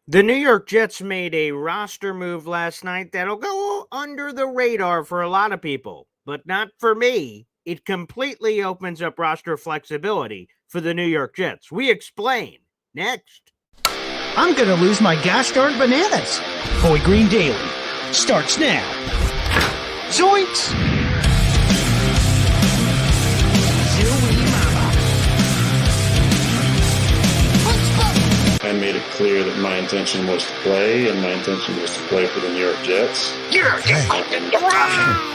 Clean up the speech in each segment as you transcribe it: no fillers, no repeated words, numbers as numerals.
The New York Jets made a roster move last night that'll go under the radar for a lot of people, but not for me. It completely opens up roster flexibility for the New York Jets. We explain next. I'm going to lose my gosh darn bananas. Boy Green Daily starts now. Zoinks! I made it clear that my intention was to play, and my intention was to play for the New York Jets. You're just fucking depression.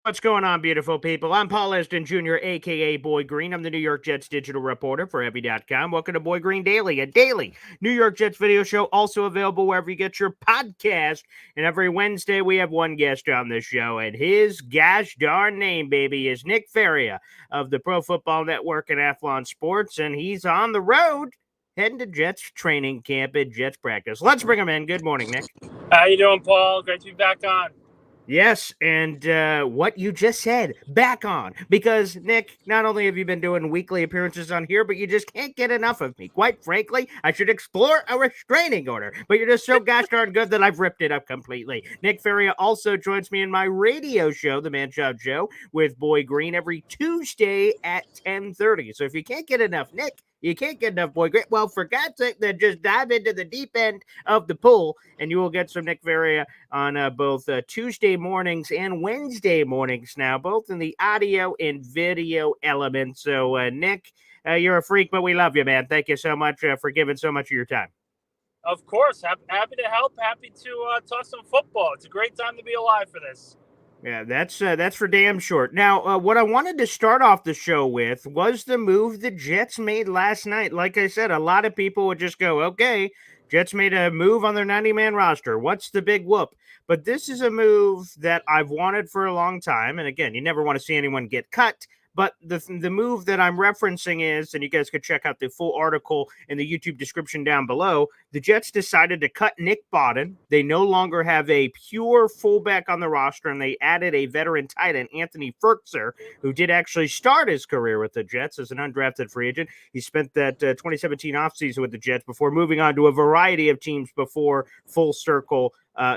What's going on, beautiful people? I'm Paul Esden Jr., a.k.a. Boy Green. I'm the New York Jets digital reporter for Heavy.com. Welcome to Boy Green Daily, a daily New York Jets video show, also available wherever you get your podcast. And every Wednesday, we have one guest on this show, and his gosh darn name, baby, is Nick Faria of the Pro Football Network and Athlon Sports, and he's on the road heading to Jets training camp and Jets practice. Let's bring him in. Good morning, Nick. How you doing, Paul? Great to be back on. Yes, and what you just said, back on. Because, Nick, not only have you been doing weekly appearances on here, but you just can't get enough of me. Quite frankly, I should explore a restraining order. But you're just so gosh darn good that I've ripped it up completely. Nick Faria also joins me in my radio show, The Man Child Show, with Boy Green every Tuesday at 10:30. So if you can't get enough Nick, you can't get enough Boy Green. Well, for God's sake, then just dive into the deep end of the pool, and you will get some Nick Faria on both Tuesday mornings and Wednesday mornings now, both in the audio and video element. So, Nick, you're a freak, but we love you, man. Thank you so much for giving so much of your time. Of course. Happy to help. Happy to talk some football. It's a great time to be alive for this. Yeah, that's for damn sure. Now, what I wanted to start off the show with was the move the Jets made last night. Like I said, a lot of people would just go, okay, Jets made a move on their 90-man roster. What's the big whoop? But this is a move that I've wanted for a long time. And again, you never want to see anyone get cut. But the move that I'm referencing is, and you guys could check out the full article in the YouTube description down below, the Jets decided to cut Nick Bodden. They no longer have a pure fullback on the roster, and they added a veteran tight end, Anthony Firkser, who did actually start his career with the Jets as an undrafted free agent. He spent that 2017 offseason with the Jets before moving on to a variety of teams before full circle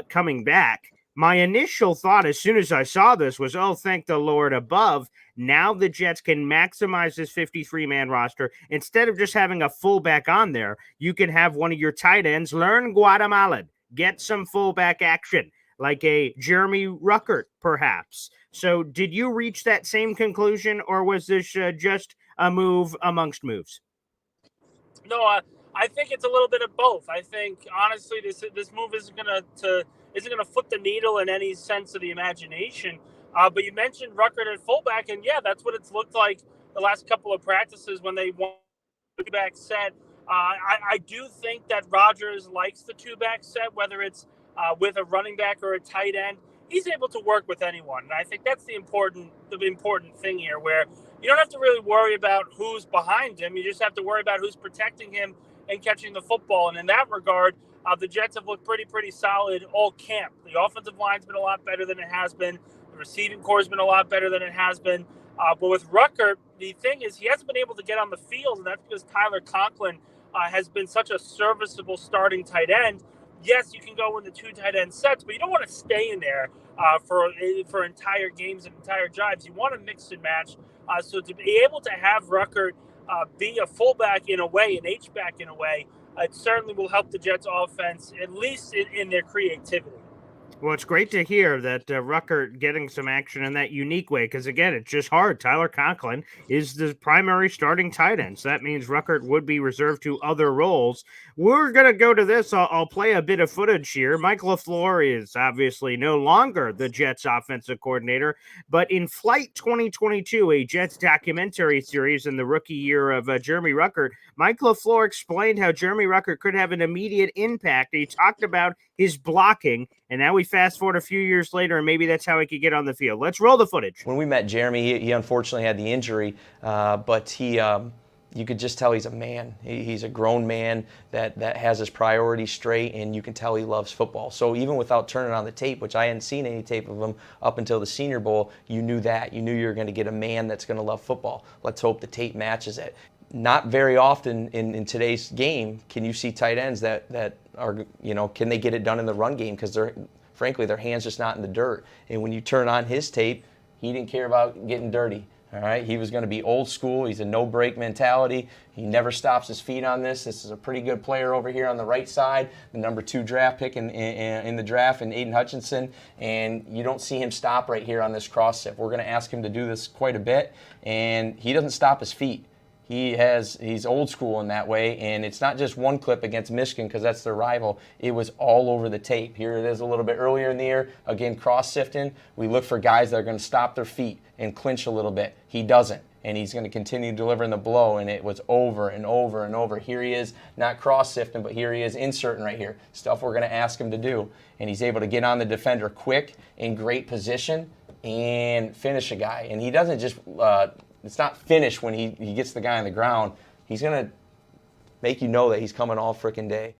coming back. My initial thought as soon as I saw this was, oh, thank the Lord above. Now the Jets can maximize this 53-man roster. Instead of just having a fullback on there, you can have one of your tight ends learn Guatemalan, get some fullback action, like a Jeremy Ruckert, perhaps. So did you reach that same conclusion, or was this just a move amongst moves? No, I think it's a little bit of both. I think, honestly, this move isn't gonna foot the needle in any sense of the imagination. But you mentioned Ruckert at fullback, and yeah, that's what it's looked like the last couple of practices when they won the two-back set. I do think that Rodgers likes the two-back set, whether it's with a running back or a tight end. He's able to work with anyone, and I think that's the important thing here, where you don't have to really worry about who's behind him. You just have to worry about who's protecting him and catching the football. And in that regard, the Jets have looked pretty solid all camp. The offensive line's been a lot better than it has been. The receiving core has been a lot better than it has been. But with Ruckert, the thing is he hasn't been able to get on the field, and that's because Tyler Conklin has been such a serviceable starting tight end. Yes, you can go in the two tight end sets, but you don't want to stay in there for entire games and entire drives. You want to mix and match. So to be able to have Ruckert be a fullback in a way, an H-back in a way, it certainly will help the Jets offense, at least in their creativity. Well, it's great to hear that Ruckert getting some action in that unique way, because, again, it's just hard. Tyler Conklin is the primary starting tight end, so that means Ruckert would be reserved to other roles. We're going to go to this. I'll play a bit of footage here. Mike LaFleur is obviously no longer the Jets offensive coordinator, but in Flight 2022, a Jets documentary series in the rookie year of Jeremy Ruckert, Mike LaFleur explained how Jeremy Ruckert could have an immediate impact. He talked about his blocking, and now we fast forward a few years later, and maybe that's how he could get on the field. Let's roll the footage. When we met Jeremy, he unfortunately had the injury, but he you could just tell he's a man. He's a grown man that has his priorities straight, and you can tell he loves football. So even without turning on the tape, which I hadn't seen any tape of him up until the Senior Bowl, you knew that. You knew you were going to get a man that's going to love football. Let's hope the tape matches it. Not very often in today's game can you see tight ends that are, can they get it done in the run game, because frankly, their hands just not in the dirt. And when you turn on his tape, he didn't care about getting dirty. All right, he was going to be old school. He's a no-break mentality. He never stops his feet on this. This is a pretty good player over here on the right side, the number 2 draft pick in the draft, and Aiden Hutchinson. And you don't see him stop right here on this cross step. We're going to ask him to do this quite a bit, and he doesn't stop his feet. He's old school in that way, and it's not just one clip against Michigan because that's their rival. It was all over the tape. Here it is a little bit earlier in the year. Again, cross-sifting. We look for guys that are going to stop their feet and clinch a little bit. He doesn't, and he's going to continue delivering the blow, and it was over and over and over. Here he is, not cross-sifting, but here he is inserting right here. Stuff we're going to ask him to do, and he's able to get on the defender quick, in great position, and finish a guy. And he doesn't just it's not finished when he gets the guy on the ground. He's going to make you know that he's coming all freaking day.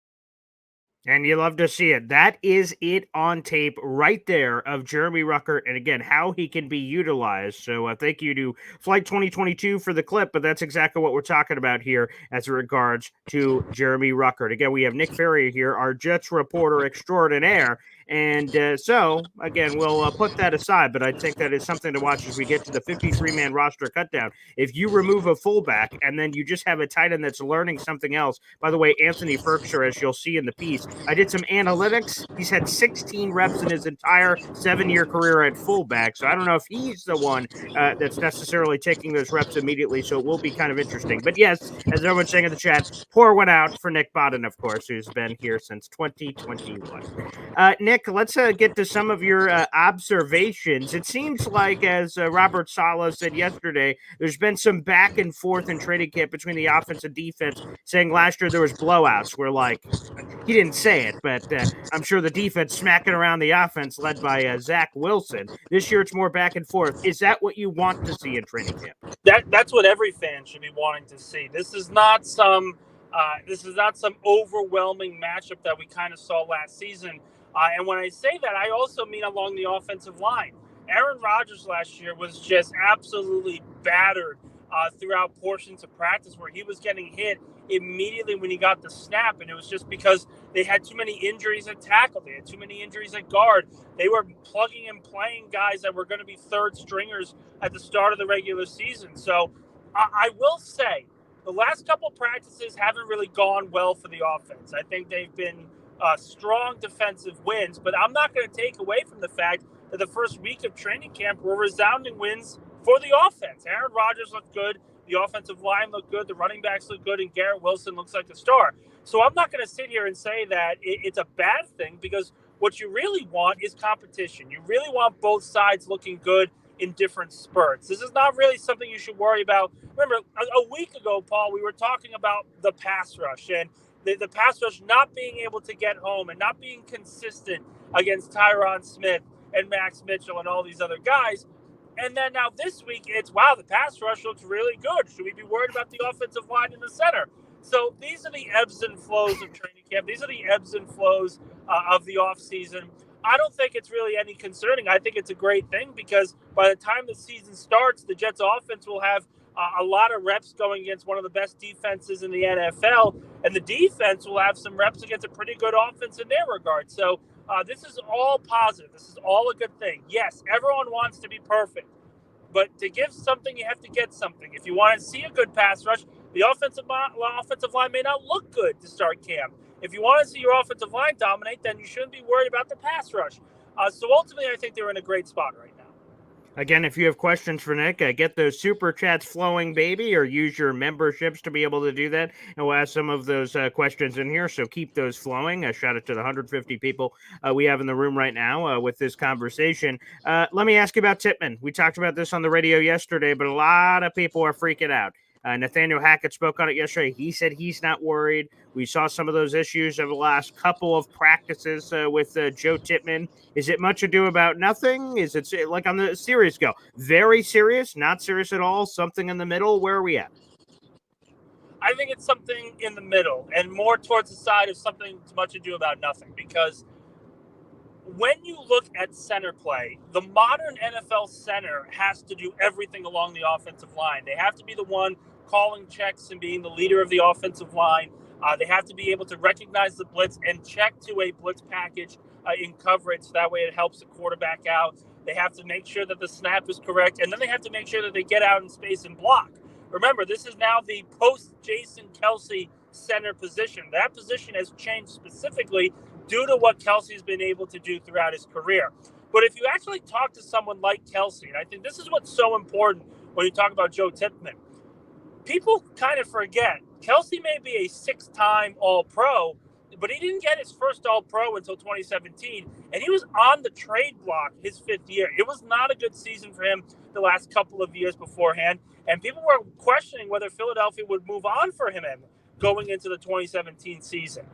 And you love to see it. That is it on tape right there of Jeremy Ruckert, and again, how he can be utilized. So thank you to Flight 2022 for the clip, but that's exactly what we're talking about here as regards to Jeremy Ruckert. Again, we have Nick Ferrier here, our Jets reporter extraordinaire. And so, again, we'll put that aside, but I think that is something to watch as we get to the 53-man roster cutdown. If you remove a fullback and then you just have a tight end that's learning something else, by the way, Anthony Ferkshire, as you'll see in the piece, I did some analytics. He's had 16 reps in his entire 7-year career at fullback, so I don't know if he's the one that's necessarily taking those reps immediately, so it will be kind of interesting. But yes, as everyone's saying in the chat, pour one out for Nick Bodden, of course, who's been here since 2021. Nick, let's get to some of your observations. It seems like, as Robert Saleh said yesterday, there's been some back and forth in training camp between the offense and defense, saying last year there was blowouts where, like, he didn't say it, but I'm sure the defense smacking around the offense led by Zach Wilson. This year it's more back and forth. Is that what you want to see in training camp? That's what every fan should be wanting to see. This is not some overwhelming matchup that we kind of saw last season. And when I say that, I also mean along the offensive line. Aaron Rodgers last year was just absolutely battered throughout portions of practice where he was getting hit immediately when he got the snap. And it was just because they had too many injuries at tackle. They had too many injuries at guard. They were plugging and playing guys that were going to be third stringers at the start of the regular season. So I will say the last couple practices haven't really gone well for the offense. I think they've been strong defensive wins, but I'm not going to take away from the fact that the first week of training camp were resounding wins for the offense. Aaron Rodgers looked good. The offensive line looked good. The running backs look good. And Garrett Wilson looks like a star. So I'm not going to sit here and say that it's a bad thing, because what you really want is competition. You really want both sides looking good in different spurts. This is not really something you should worry about. Remember, a week ago, Paul, we were talking about the pass rush and the pass rush not being able to get home and not being consistent against Tyron Smith and Max Mitchell and all these other guys. And then now this week, it's, wow, the pass rush looks really good. Should we be worried about the offensive line in the center? So these are the ebbs and flows of training camp. These are the ebbs and flows of the offseason. I don't think it's really any concerning. I think it's a great thing, because by the time the season starts, the Jets offense will have a lot of reps going against one of the best defenses in the NFL, and the defense will have some reps against a pretty good offense in their regard. So this is all positive. This is all a good thing. Yes, everyone wants to be perfect, but to give something, you have to get something. If you want to see a good pass rush, the offensive line may not look good to start camp. If you want to see your offensive line dominate, then you shouldn't be worried about the pass rush. So ultimately, I think they're in a great spot right now. Again, if you have questions for Nick, get those super chats flowing, baby, or use your memberships to be able to do that. And we'll ask some of those questions in here, so keep those flowing. Shout out to the 150 people we have in the room right now with this conversation. Let me ask you about Tippmann. We talked about this on the radio yesterday, but a lot of people are freaking out. Nathaniel Hackett spoke on it yesterday. He said he's not worried. We saw some of those issues over the last couple of practices with Joe Tippmann. Is it much ado about nothing? Is it like on the serious go? Very serious, not serious at all, something in the middle? Where are we at? I think it's something in the middle and more towards the side of something much ado about nothing, because when you look at center play, the modern NFL center has to do everything along the offensive line. They have to be the one calling checks and being the leader of the offensive line. They have to be able to recognize the blitz and check to a blitz package in coverage. That way it helps the quarterback out. They have to make sure that the snap is correct, and then they have to make sure that they get out in space and block. Remember, this is now the post-Jason Kelce center position. That position has changed specifically due to what Kelce's been able to do throughout his career. But if you actually talk to someone like Kelce, and I think this is what's so important when you talk about Joe Tippmann, people kind of forget Kelce may be a 6-time All-Pro, but he didn't get his first All-Pro until 2017, and he was on the trade block his 5th year. It was not a good season for him the last couple of years beforehand, and people were questioning whether Philadelphia would move on for him going into the 2017 season.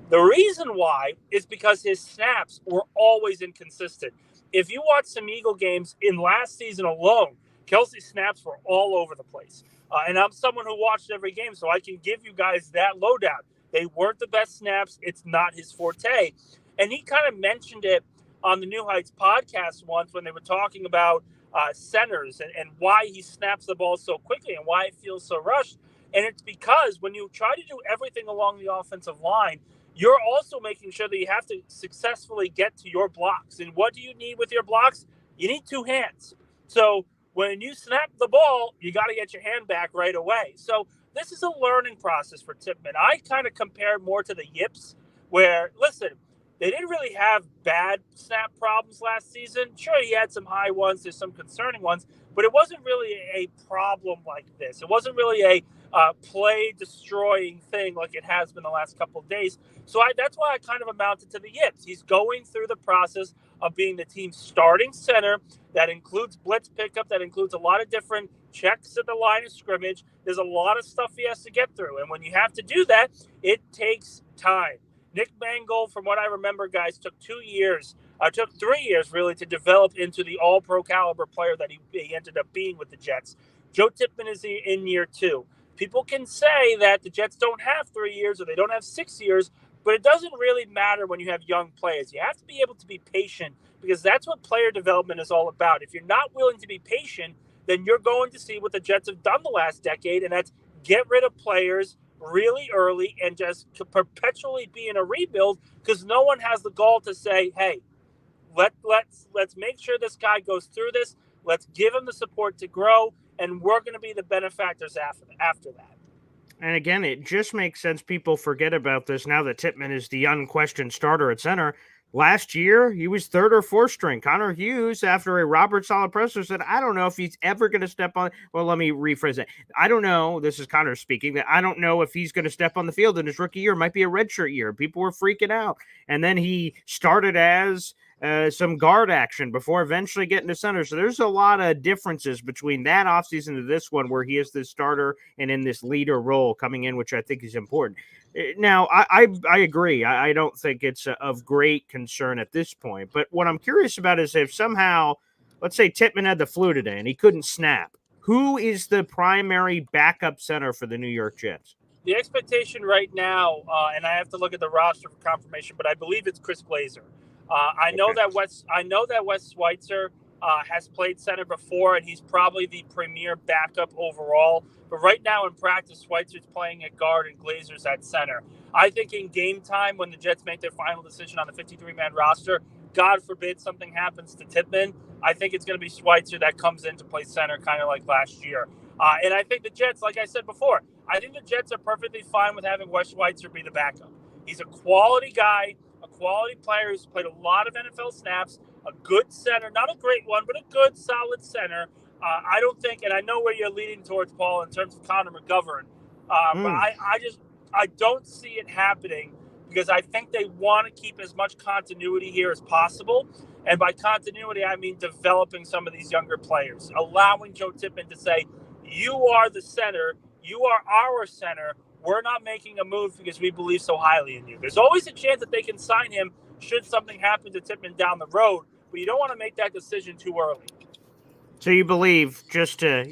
The reason why is because his snaps were always inconsistent. If you watch some Eagle games in last season alone, Kelce's snaps were all over the place. And I'm someone who watched every game, so I can give you guys that lowdown. They weren't the best snaps. It's not his forte. And he kind of mentioned it on the New Heights podcast once when they were talking about centers and why he snaps the ball so quickly and why it feels so rushed. And it's because when you try to do everything along the offensive line, you're also making sure that you have to successfully get to your blocks. And what do you need with your blocks? You need 2 hands. So when you snap the ball, you got to get your hand back right away. So this is a learning process for Tippmann. I kind of compare more to the Yips, where, listen, they didn't really have bad snap problems last season. Sure, he had some high ones, there's some concerning ones, but it wasn't really a problem like this. It wasn't really a play-destroying thing like it has been the last couple of days. So that's why I kind of amounted to the Yips. He's going through the process of being the team's starting center. That includes blitz pickup. That includes a lot of different checks at the line of scrimmage. There's a lot of stuff he has to get through. And when you have to do that, it takes time. Nick Mangold, from what I remember, guys, took 3 years really to develop into the all-pro caliber player that he ended up being with the Jets. Joe Tippmann is in year 2. People can say that the Jets don't have 3 years or they don't have 6 years, but it doesn't really matter when you have young players. You have to be able to be patient, because that's what player development is all about. If you're not willing to be patient, then you're going to see what the Jets have done the last decade, and that's get rid of players really early and just perpetually be in a rebuild, because no one has the gall to say, hey, let's make sure this guy goes through this. Let's give him the support to grow, and we're going to be the benefactors after that. And again, it just makes sense. People forget about this now that Tippmann is the unquestioned starter at center. Last year, he was 3rd or 4th string. Connor Hughes, after a Robert Saleh presser, said, I don't know if he's ever going to step on. Well, let me rephrase it. I don't know. This is Connor speaking. That I don't know if he's going to step on the field in his rookie year. It might be a redshirt year. People were freaking out. And then he started as some guard action before eventually getting to center. So there's a lot of differences between that offseason to this one, where he is the starter and in this leader role coming in, which I think is important. Now, I agree. I don't think it's of great concern at this point. But what I'm curious about is if somehow, let's say Tippmann had the flu today and he couldn't snap, who is the primary backup center for the New York Jets? The expectation right now, and I have to look at the roster for confirmation, but I believe it's Chris Glazer. I know that Wes Schweitzer has played center before, and he's probably the premier backup overall. But right now in practice, Schweitzer's playing at guard and Glazer's at center. I think in game time, when the Jets make their final decision on the 53-man roster, God forbid something happens to Tippmann, I think it's going to be Schweitzer that comes in to play center, kind of like last year. And I think the Jets, like I said before, I think the Jets are perfectly fine with having Wes Schweitzer be the backup. He's a quality guy, a quality player who's played a lot of NFL snaps, a good center, not a great one, but a good, solid center. I don't think, and I know where you're leading towards, Paul, in terms of Connor McGovern, but I don't see it happening, because I think they want to keep as much continuity here as possible. And by continuity, I mean developing some of these younger players, allowing Joe Tippmann to say, you are the center, you are our center, we're not making a move because we believe so highly in you. There's always a chance that they can sign him should something happen to Tippmann down the road, but you don't want to make that decision too early. So you believe, just to,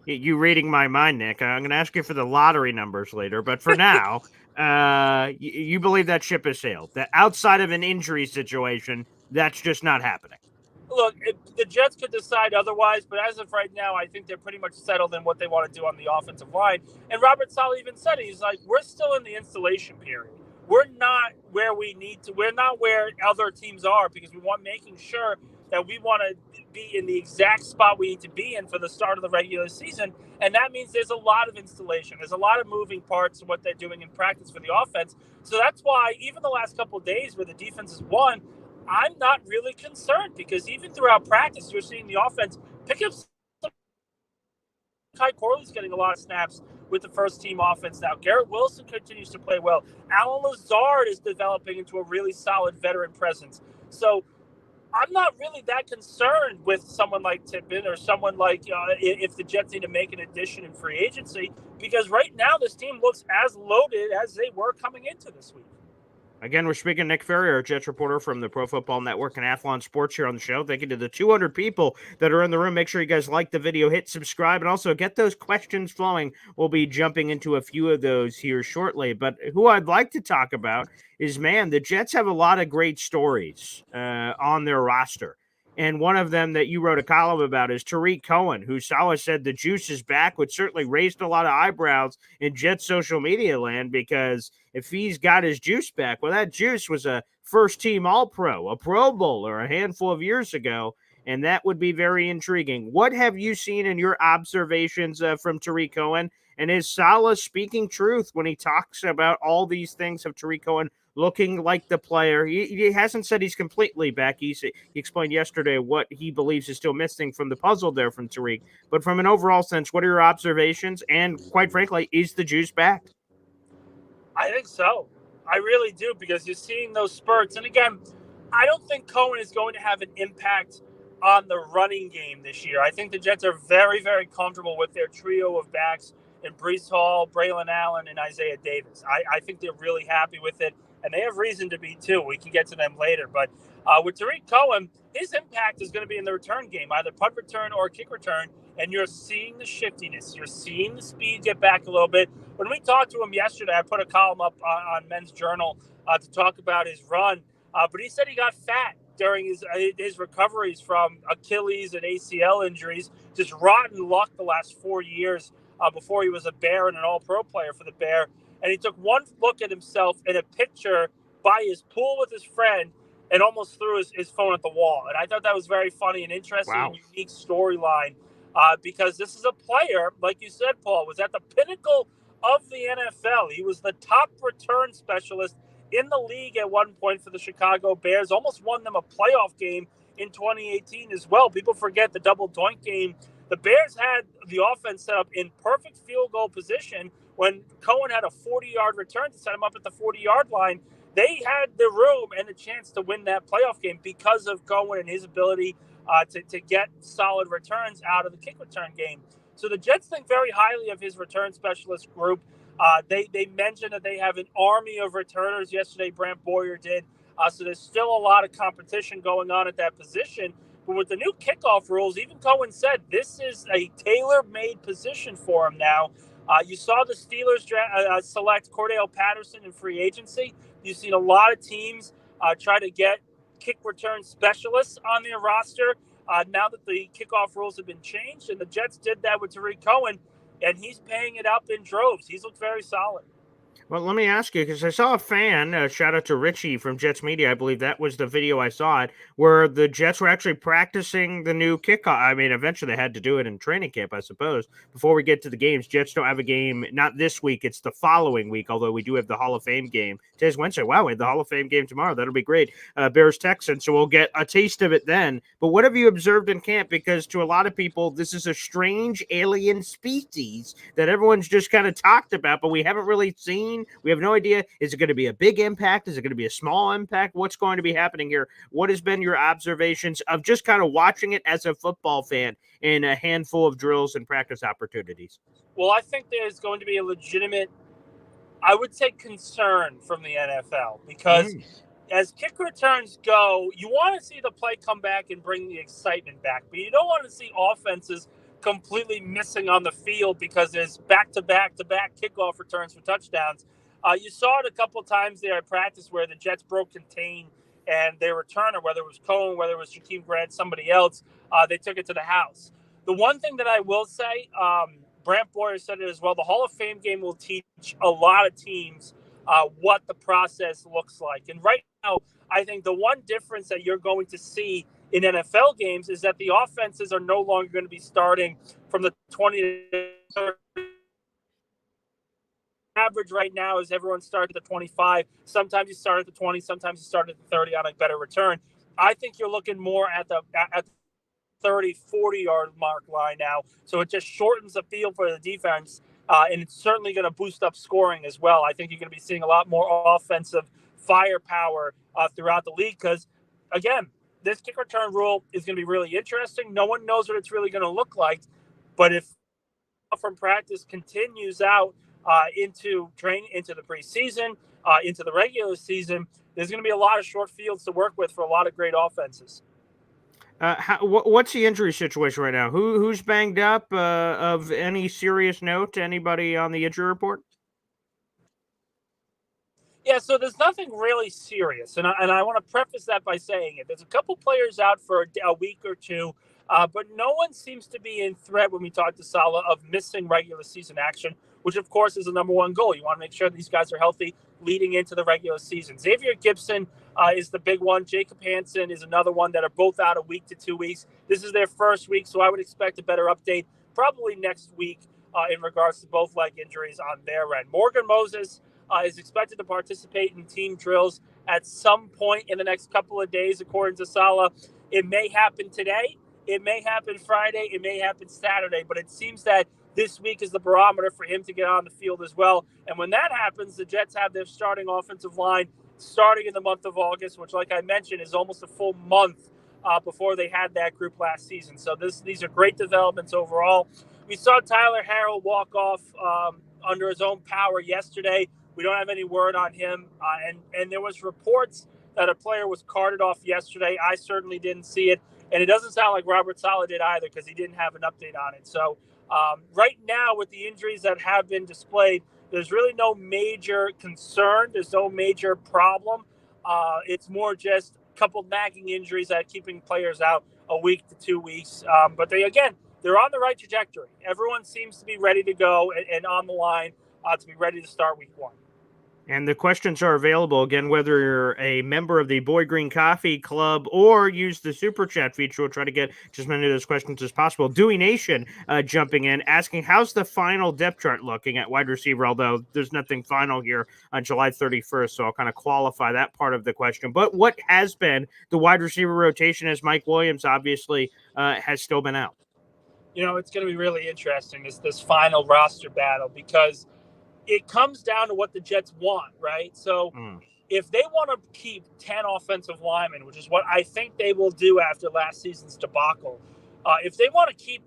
You reading my mind, Nick. I'm going to ask you for the lottery numbers later, but for now, you believe that ship has sailed. That outside of an injury situation, that's just not happening. Look, the Jets could decide otherwise, but as of right now, I think they're pretty much settled in what they want to do on the offensive line. And Robert Saleh even said it. He's like, we're still in the installation period. We're not where we need to. We're not where other teams are because we want making sure that we want to be in the exact spot we need to be in for the start of the regular season. And that means there's a lot of installation. There's a lot of moving parts in what they're doing in practice for the offense. So that's why even the last couple of days where the defense has won, I'm not really concerned because even throughout practice, you're seeing the offense pick up. Malachi Corley's getting a lot of snaps with the first team offense now. Garrett Wilson continues to play well. Alan Lazard is developing into a really solid veteran presence. So I'm not really that concerned with someone like Tippin or someone like if the Jets need to make an addition in free agency because right now this team looks as loaded as they were coming into this week. Again, we're speaking to Nick Ferrier, our Jets reporter from the Pro Football Network and Athlon Sports here on the show. Thank you to the 200 people that are in the room. Make sure you guys like the video, hit subscribe, and also get those questions flowing. We'll be jumping into a few of those here shortly. But who I'd like to talk about is, man, the Jets have a lot of great stories on their roster. And one of them that you wrote a column about is Tariq Cohen, who Saleh said the juice is back, which certainly raised a lot of eyebrows in Jets social media land because if he's got his juice back, well, that juice was a first-team All-Pro, a Pro Bowler a handful of years ago, and that would be very intriguing. What have you seen in your observations from Tariq Cohen? And is Saleh speaking truth when he talks about all these things of Tariq Cohen looking like the player? He hasn't said he's completely back. He explained yesterday what he believes is still missing from the puzzle there from Tariq. But from an overall sense, what are your observations? And quite frankly, is the juice back? I think so. I really do because you're seeing those spurts. And again, I don't think Cohen is going to have an impact on the running game this year. I think the Jets are very, very comfortable with their trio of backs in Breece Hall, Braylon Allen, and Isaiah Davis. I think they're really happy with it, and they have reason to be too. We can get to them later. But with Tariq Cohen, his impact is going to be in the return game, either punt return or kick return, and you're seeing the shiftiness. You're seeing the speed get back a little bit. When we talked to him yesterday, I put a column up on Men's Journal to talk about his run, but he said he got fat during his recoveries from Achilles and ACL injuries, just rotten luck the last 4 years before he was a Bear and an all-pro player for the Bear. And he took one look at himself in a picture by his pool with his friend and almost threw his phone at the wall. And I thought that was very funny and interesting and unique storyline because this is a player, like you said, Paul, was at the pinnacle of the NFL. He was the top return specialist in the league at one point for the Chicago Bears, almost won them a playoff game in 2018 as well. People forget the double doink game. The Bears had the offense set up in perfect field goal position when Cohen had a 40-yard return to set him up at the 40-yard line. They had the room and the chance to win that playoff game because of Cohen and his ability to get solid returns out of the kick return game. So the Jets think very highly of his return specialist group. They mentioned that they have an army of returners. Yesterday, Brant Boyer did. So there's still a lot of competition going on at that position. But with the new kickoff rules, even Cohen said this is a tailor-made position for him now. You saw the Steelers select Cordell Patterson in free agency. You've seen a lot of teams try to get kick return specialists on their roster now that the kickoff rules have been changed. And the Jets did that with Tariq Cohen, and he's paying it up in droves. He's looked very solid. Well, let me ask you, because I saw a fan, shout out to Richie from Jets Media, I believe that was the video I saw it, where the Jets were actually practicing the new kickoff. I mean, eventually they had to do it in training camp, I suppose. Before we get to the games, Jets don't have a game, not this week, it's the following week, although we do have the Hall of Fame game. Today's Wednesday. Wow, we have the Hall of Fame game tomorrow. That'll be great. Bears-Texans, so we'll get a taste of it then. But what have you observed in camp? Because to a lot of people, this is a strange alien species that everyone's just kind of talked about, but we haven't really seen. We have no idea. Is it going to be a big impact? Is it going to be a small impact? What's going to be happening here? What has been your observations of just kind of watching it as a football fan in a handful of drills and practice opportunities? Well, I think there's going to be a legitimate, I would say, concern from the NFL because as kick returns go, you want to see the play come back and bring the excitement back, but you don't want to see offenses completely missing on the field because there's back-to-back-to-back kickoff returns for touchdowns. You saw it a couple of times there at practice where the Jets broke contain and their returner, whether it was Cohen, whether it was Jakeem Grant, somebody else, they took it to the house. The one thing that I will say, Brant Boyer said it as well, the Hall of Fame game will teach a lot of teams what the process looks like. And right now, I think the one difference that you're going to see in NFL games is that the offenses are no longer going to be starting from the 20 to 30. Average right now is everyone starts at the 25. Sometimes you start at the 20. Sometimes you start at the 30 on a better return. I think you're looking more at the 30, 40-yard mark line now. So it just shortens the field for the defense, and it's certainly going to boost up scoring as well. I think you're going to be seeing a lot more offensive firepower throughout the league because, again, this kick return rule is going to be really interesting. No one knows what it's really going to look like, but if from practice continues out into the preseason, into the regular season, there's going to be a lot of short fields to work with for a lot of great offenses. What's the injury situation right now? Who's banged up of any serious note? Anybody on the injury report? Yeah, so there's nothing really serious, and I want to preface that by saying it. There's a couple players out for a week or two, but no one seems to be in threat when we talk to Saleh of missing regular season action, which of course is the number one goal. You want to make sure these guys are healthy leading into the regular season. Xavier Gipson is the big one. Jacob Hansen is another one that are both out a week to 2 weeks. This is their first week, so I would expect a better update probably next week in regards to both leg injuries on their end. Morgan Moses is expected to participate in team drills at some point in the next couple of days, according to Saleh. It may happen today. It may happen Friday. It may happen Saturday. But it seems that this week is the barometer for him to get on the field as well. And when that happens, the Jets have their starting offensive line starting in the month of August, which, like I mentioned, is almost a full month before they had that group last season. So these are great developments overall. We saw Tyler Harrell walk off under his own power yesterday. We don't have any word on him. And there was reports that a player was carted off yesterday. I certainly didn't see it. And it doesn't sound like Robert Saleh did either because he didn't have an update on it. So right now, with the injuries that have been displayed, there's really no major concern. There's no major problem. It's more just a couple nagging injuries that are keeping players out a week to 2 weeks. But they're on the right trajectory. Everyone seems to be ready to go and on the line to be ready to start week one. And the questions are available, again, whether you're a member of the Boy Green Coffee Club or use the Super Chat feature. We'll try to get just many of those questions as possible. Dewey Nation jumping in, asking, how's the final depth chart looking at wide receiver? Although there's nothing final here on July 31st, so I'll kind of qualify that part of the question. But what has been the wide receiver rotation as Mike Williams obviously has still been out? It's going to be really interesting, this final roster battle, because it comes down to what the Jets want, right? So if they want to keep 10 offensive linemen, which is what I think they will do after last season's debacle, if they want to keep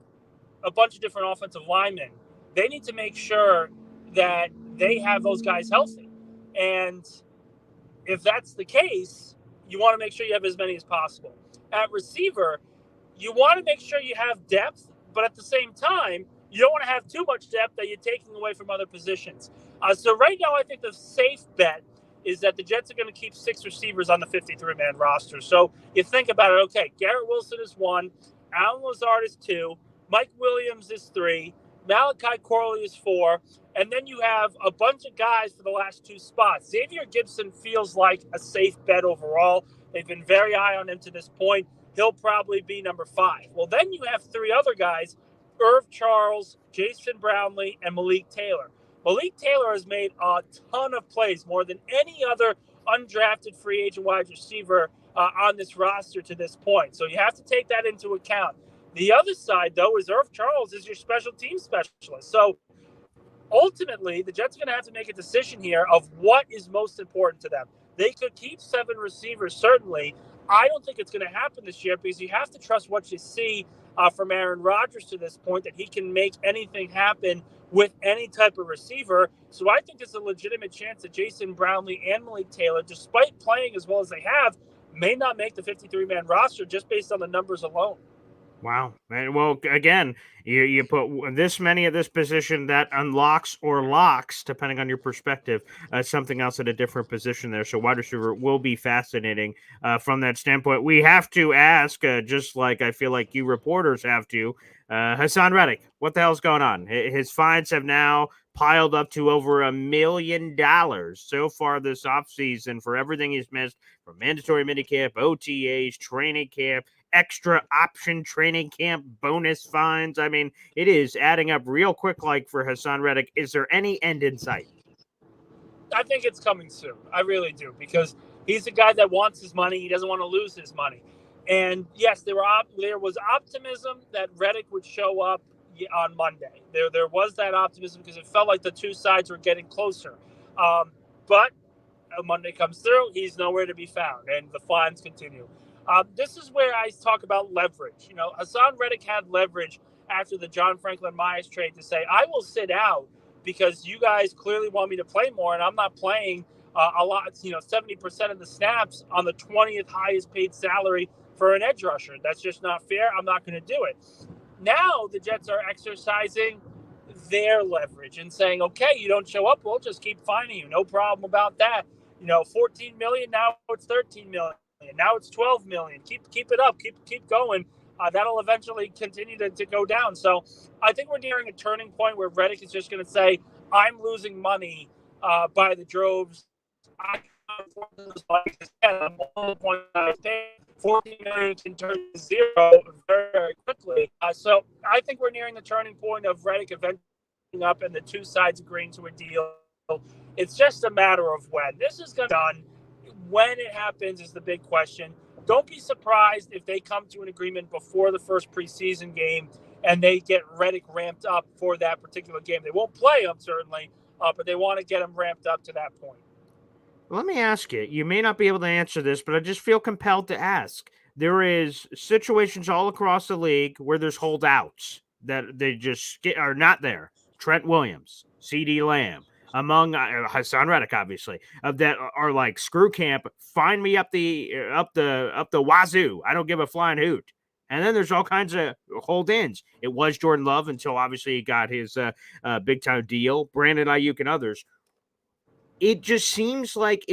a bunch of different offensive linemen, they need to make sure that they have those guys healthy. And if that's the case, you want to make sure you have as many as possible. At receiver, you want to make sure you have depth, but at the same time, you don't want to have too much depth that you're taking away from other positions. So right now, I think the safe bet is that the Jets are going to keep 6 receivers on the 53-man roster. So you think about it, okay, Garrett Wilson is 1, Allen Lazard is 2, Mike Williams is 3, Malachi Corley is 4, and then you have a bunch of guys for the last 2 spots. Xavier Gipson feels like a safe bet overall. They've been very high on him to this point. He'll probably be number 5. Well, then you have 3 other guys, Irv Charles, Jason Brownlee, and Malik Taylor. Malik Taylor has made a ton of plays, more than any other undrafted free agent wide receiver on this roster to this point. So you have to take that into account. The other side, though, is Irv Charles is your special team specialist. So ultimately, the Jets are going to have to make a decision here of what is most important to them. They could keep 7 receivers, certainly. I don't think it's going to happen this year because you have to trust what you see from Aaron Rodgers to this point, that he can make anything happen with any type of receiver. So I think there's a legitimate chance that Jason Brownlee and Malik Taylor, despite playing as well as they have, may not make the 53-man roster just based on the numbers alone. Wow. And well, again, you put this many at this position that unlocks or locks, depending on your perspective, something else at a different position there. So wide receiver will be fascinating from that standpoint. We have to ask, just like I feel like you reporters have to, Hassan Reddick, what the hell's going on? His fines have now piled up to over $1 million so far this offseason for everything he's missed, from mandatory minicamp, OTAs, training camp, extra option training camp bonus fines. I mean, it is adding up real quick. Like for Hassan Reddick, is there any end in sight? I think it's coming soon. I really do, because he's a guy that wants his money. He doesn't want to lose his money. And yes, there was optimism that Reddick would show up on Monday. There was that optimism because it felt like the two sides were getting closer. But Monday comes through, he's nowhere to be found, and the fines continue. This is where I talk about leverage. You know, Hassan Reddick had leverage after the John Franklin Myers trade to say, I will sit out because you guys clearly want me to play more, and I'm not playing a lot, 70% of the snaps on the 20th highest paid salary for an edge rusher. That's just not fair. I'm not going to do it. Now the Jets are exercising their leverage and saying, okay, you don't show up, we'll just keep fining you. No problem about that. 14 million, now it's 13 million. Now it's 12 million. Keep it up. Keep going. That'll eventually continue to go down. So I think we're nearing a turning point where Reddick is just going to say, I'm losing money by the droves. I'm 14 million can turn to zero very, very quickly. So I think we're nearing the turning point of Reddick eventually up and the two sides agreeing to a deal. It's just a matter of when. This is going to be done. When it happens is the big question. Don't be surprised if they come to an agreement before the first preseason game and they get Reddick ramped up for that particular game. They won't play him, certainly, but they want to get him ramped up to that point. Let me ask you. You may not be able to answer this, but I just feel compelled to ask. There is situations all across the league where there's holdouts that they just are not there. Trent Williams, CD Lamb, among Hassan Reddick, obviously, that are like, screw camp, find me up the wazoo. I don't give a flying hoot. And then there's all kinds of hold-ins. It was Jordan Love until obviously he got his big-time deal, Brandon Ayuk and others. It just seems like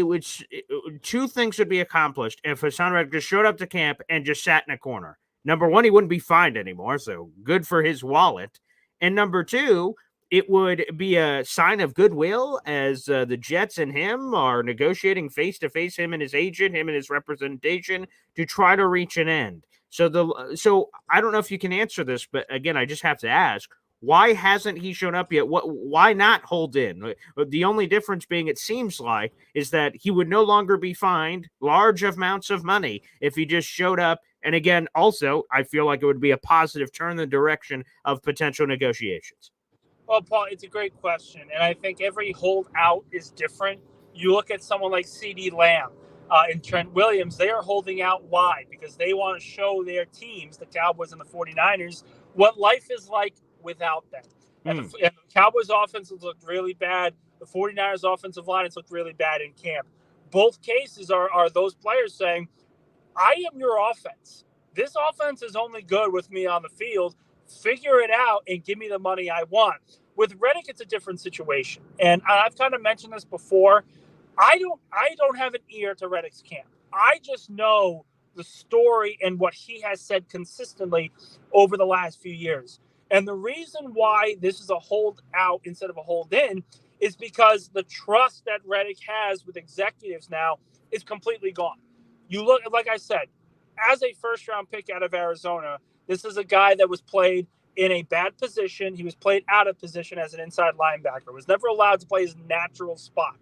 two things would be accomplished if Hassan Reddick just showed up to camp and just sat in a corner. Number one, he wouldn't be fined anymore, so good for his wallet. And number two, it would be a sign of goodwill as the Jets and him are negotiating face-to-face, him and his agent, him and his representation, to try to reach an end. So I don't know if you can answer this, but again, I just have to ask, why hasn't he shown up yet? Why not hold in? The only difference being, it seems like, is that he would no longer be fined large amounts of money if he just showed up. And again, also, I feel like it would be a positive turn in the direction of potential negotiations. Well, Paul, it's a great question. And I think every holdout is different. You look at someone like CD Lamb and Trent Williams, they are holding out. Why? Because they want to show their teams, the Cowboys and the 49ers, what life is like without them. And the Cowboys offense looked really bad. The 49ers offensive line has looked really bad in camp. Both cases are those players saying, I am your offense. This offense is only good with me on the field. Figure it out and give me the money I want. With Reddick, it's a different situation. And I've kind of mentioned this before. I don't have an ear to Reddick's camp. I just know the story and what he has said consistently over the last few years. And the reason why this is a hold out instead of a hold in is because the trust that Reddick has with executives now is completely gone. You look, like I said, as a first-round pick out of Arizona, this is a guy that was played in a bad position. He was played out of position as an inside linebacker. Was never allowed to play his natural spot.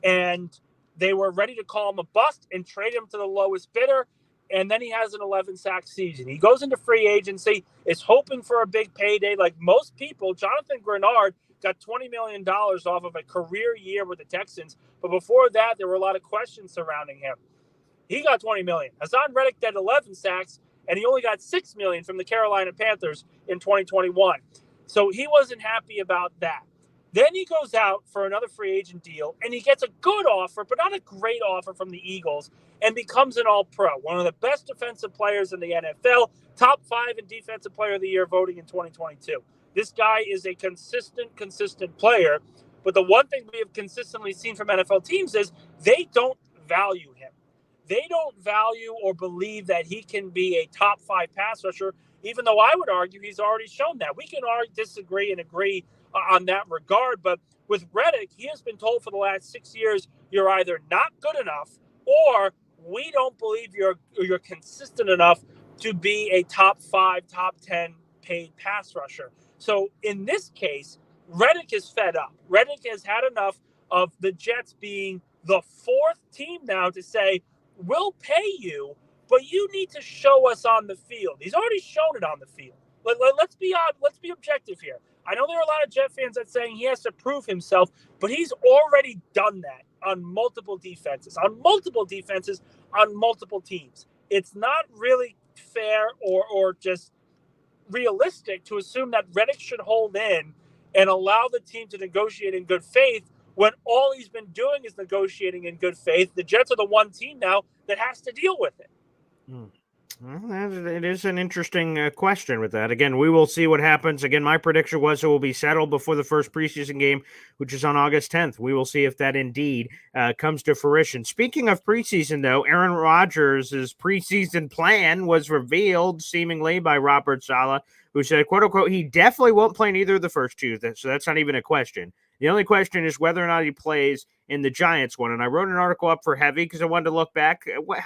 And they were ready to call him a bust and trade him to the lowest bidder. And then he has an 11-sack season. He goes into free agency, is hoping for a big payday. Like most people, Jonathan Grenard got $20 million off of a career year with the Texans. But before that, there were a lot of questions surrounding him. He got $20 million. Hassan Reddick did 11 sacks, and he only got $6 million from the Carolina Panthers in 2021. So he wasn't happy about that. Then he goes out for another free agent deal, and he gets a good offer, but not a great offer from the Eagles, and becomes an all-pro, one of the best defensive players in the NFL, top 5 in Defensive Player of the Year voting in 2022. This guy is a consistent player, but the one thing we have consistently seen from NFL teams is they don't value him. They don't value or believe that he can be a top 5 pass rusher, even though I would argue he's already shown that. We can disagree and agree on that regard. But with Reddick, he has been told for the last 6 years, you're either not good enough or we don't believe you're consistent enough to be a top 5, top 10 paid pass rusher. So in this case, Reddick is fed up. Reddick has had enough of the Jets being the 4th team now to say, we'll pay you, but you need to show us on the field. He's already shown it on the field. Let's be objective here. I know there are a lot of Jet fans that saying he has to prove himself, but he's already done that on multiple defenses, on multiple teams. It's not really fair or just realistic to assume that Reddick should hold in and allow the team to negotiate in good faith when all he's been doing is negotiating in good faith. The Jets are the one team now that has to deal with it. Well, it is an interesting question with that. Again, we will see what happens. Again, my prediction was it will be settled before the first preseason game, which is on August 10th. We will see if that indeed comes to fruition. Speaking of preseason, though, Aaron Rodgers' preseason plan was revealed seemingly by Robert Saleh, who said, quote unquote, he definitely won't play in either of the first two. So that's not even a question. The only question is whether or not he plays in the Giants one. And I wrote an article up for Heavy because I wanted to look back.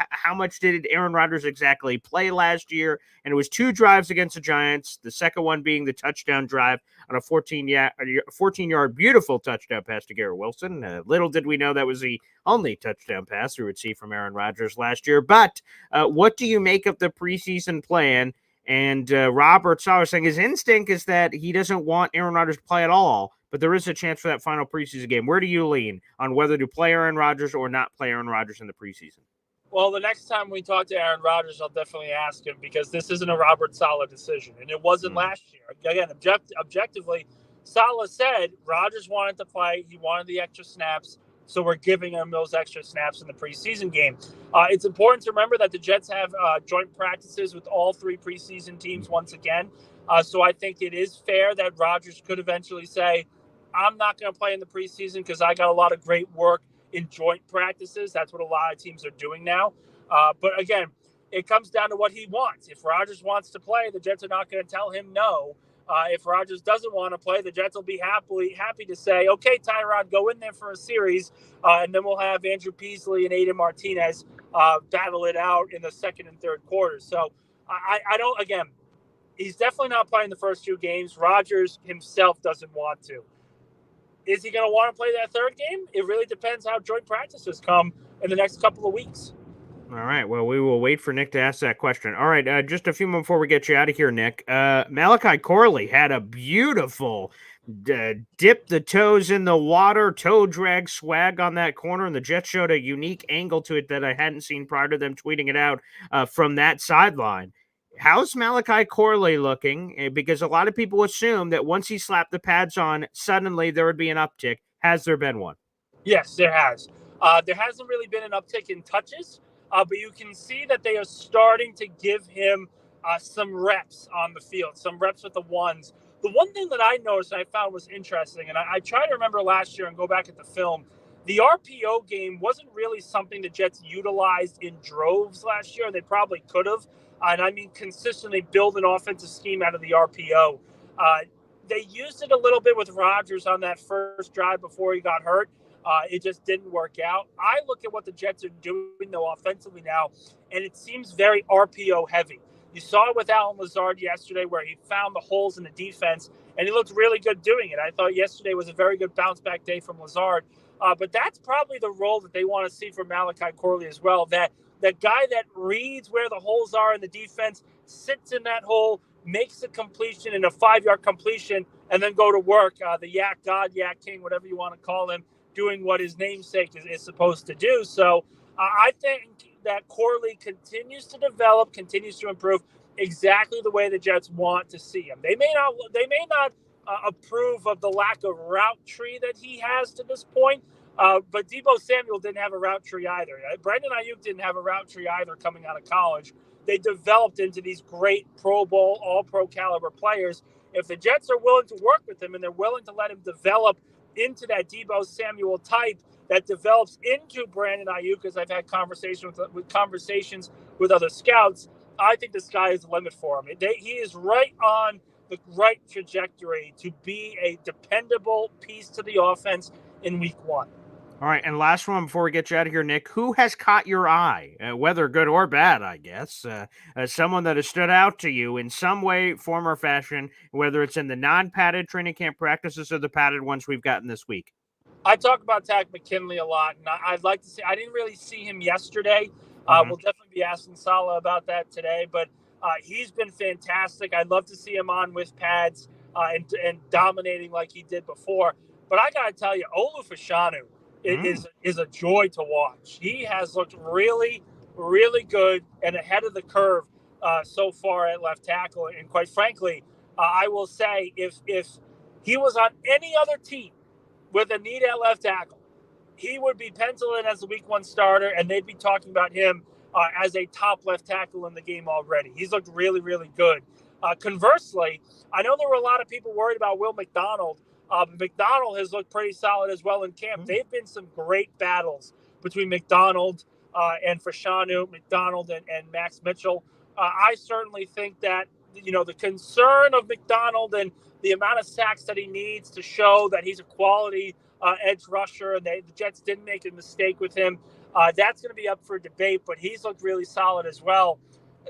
How much did Aaron Rodgers exactly play last year? And it was 2 drives against the Giants, the second one being the touchdown drive on a 14-yard beautiful touchdown pass to Garrett Wilson. Little did we know that was the only touchdown pass we would see from Aaron Rodgers last year. But what do you make of the preseason plan? And Robert Saleh saying his instinct is that he doesn't want Aaron Rodgers to play at all, but there is a chance for that final preseason game. Where do you lean on whether to play Aaron Rodgers or not play Aaron Rodgers in the preseason? Well, the next time we talk to Aaron Rodgers, I'll definitely ask him because this isn't a Robert Saleh decision, and it wasn't last year. Again, objectively, Saleh said Rodgers wanted to play. He wanted the extra snaps. So we're giving him those extra snaps in the preseason game. It's important to remember that the Jets have joint practices with all 3 preseason teams once again. So I think it is fair that Rodgers could eventually say, I'm not going to play in the preseason because I got a lot of great work in joint practices. That's what a lot of teams are doing now. But again, it comes down to what he wants. If Rodgers wants to play, the Jets are not going to tell him no. If Rodgers doesn't want to play, the Jets will be happy to say, okay, Tyrod, go in there for a series, and then we'll have Andrew Peasley and Aiden Martinez battle it out in the second and third quarters. So I don't, again, he's definitely not playing the first 2 games. Rodgers himself doesn't want to. Is he going to want to play that third game? It really depends how joint practices come in the next couple of weeks. All right. Well, we will wait for Nick to ask that question. All right. Just a few more before we get you out of here, Nick. Malachi Corley had a beautiful dip the toes in the water, toe drag swag on that corner, and the Jets showed a unique angle to it that I hadn't seen prior to them tweeting it out from that sideline. How's Malachi Corley looking? Because a lot of people assume that once he slapped the pads on, suddenly there would be an uptick. Has there been one? Yes, there has. There hasn't really been an uptick in touches. But you can see that they are starting to give him some reps on the field, some reps with the ones. The one thing that I noticed and I found was interesting, and I try to remember last year and go back at the film, the RPO game wasn't really something the Jets utilized in droves last year. They probably could have. And I mean, consistently build an offensive scheme out of the RPO. They used it a little bit with Rodgers on that first drive before he got hurt. It just didn't work out. I look at what the Jets are doing, though, offensively now, and it seems very RPO heavy. You saw it with Allen Lazard yesterday where he found the holes in the defense, and he looked really good doing it. I thought yesterday was a very good bounce-back day from Lazard. But that's probably the role that they want to see from Malachi Corley as well, that guy that reads where the holes are in the defense, sits in that hole, makes a completion in a 5-yard completion, and then go to work. The Yak God, Yak King, whatever you want to call him, doing what his namesake is supposed to do. So I think that Corley continues to develop, continues to improve exactly the way the Jets want to see him. They may not approve of the lack of route tree that he has to this point. But Deebo Samuel didn't have a route tree either. Brandon Ayuk didn't have a route tree either coming out of college. They developed into these great Pro Bowl, all-pro caliber players. If the Jets are willing to work with him and they're willing to let him develop into that Deebo Samuel type that develops into Brandon Ayuk, as I've had conversations with other scouts, I think the sky is the limit for him. He is right on the right trajectory to be a dependable piece to the offense in week 1. All right, and last one before we get you out of here, Nick. Who has caught your eye, whether good or bad, I guess? Someone that has stood out to you in some way, form, or fashion, whether it's in the non-padded training camp practices or the padded ones we've gotten this week. I talk about Takk McKinley a lot, and I'd like to see. I didn't really see him yesterday. We'll definitely be asking Salah about that today, but he's been fantastic. I'd love to see him on with pads and dominating like he did before. But I got to tell you, Olu Fashanu is a joy to watch. He has looked really, really good and ahead of the curve so far at left tackle. And quite frankly, I will say if he was on any other team with a need at left tackle, he would be penciled in as the week 1 starter, and they'd be talking about him as a top left tackle in the game already. He's looked really, really good. Conversely, I know there were a lot of people worried about Will McDonald. McDonald has looked pretty solid as well in camp. They've been some great battles between McDonald and Fashanu, McDonald and Max Mitchell. I certainly think that, the concern of McDonald and the amount of sacks that he needs to show that he's a quality edge rusher, and the Jets didn't make a mistake with him, that's going to be up for debate, but he's looked really solid as well.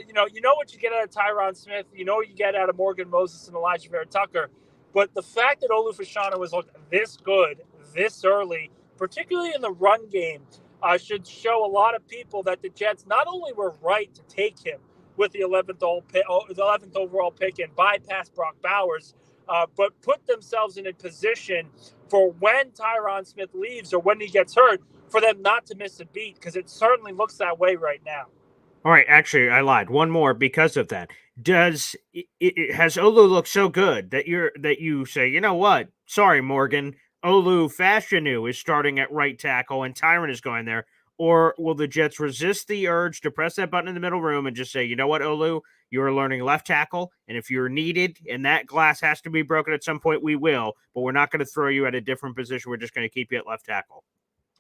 You know what you get out of Tyron Smith, what you get out of Morgan Moses and Elijah Vera Tucker. But the fact that Olu Fashanu has looked this good this early, particularly in the run game, should show a lot of people that the Jets not only were right to take him with the 11th overall pick and bypass Brock Bowers, but put themselves in a position for when Tyron Smith leaves or when he gets hurt, for them not to miss a beat, because it certainly looks that way right now. All right, actually, I lied. One more because of that. Has Olu looked so good that you say, you know what? Sorry, Morgan. Olu Fashanu is starting at right tackle and Tyron is going there. Or will the Jets resist the urge to press that button in the middle room and just say, you know what, Olu, you're learning left tackle, and if you're needed and that glass has to be broken at some point, we will. But we're not going to throw you at a different position. We're just going to keep you at left tackle.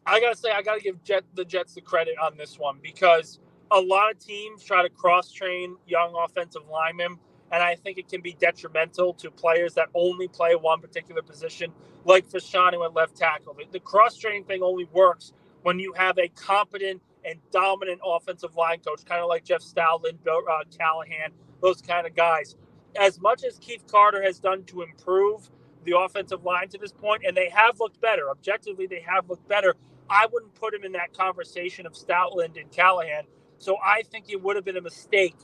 I got to give the Jets the credit on this one, because a lot of teams try to cross-train young offensive linemen, and I think it can be detrimental to players that only play one particular position, like Fashanu at left tackle. The cross-training thing only works when you have a competent and dominant offensive line coach, kind of like Jeff Stoutland, Bill Callahan, those kind of guys. As much as Keith Carter has done to improve the offensive line to this point, and they have looked better, objectively they have looked better, I wouldn't put him in that conversation of Stoutland and Callahan. So I think it would have been a mistake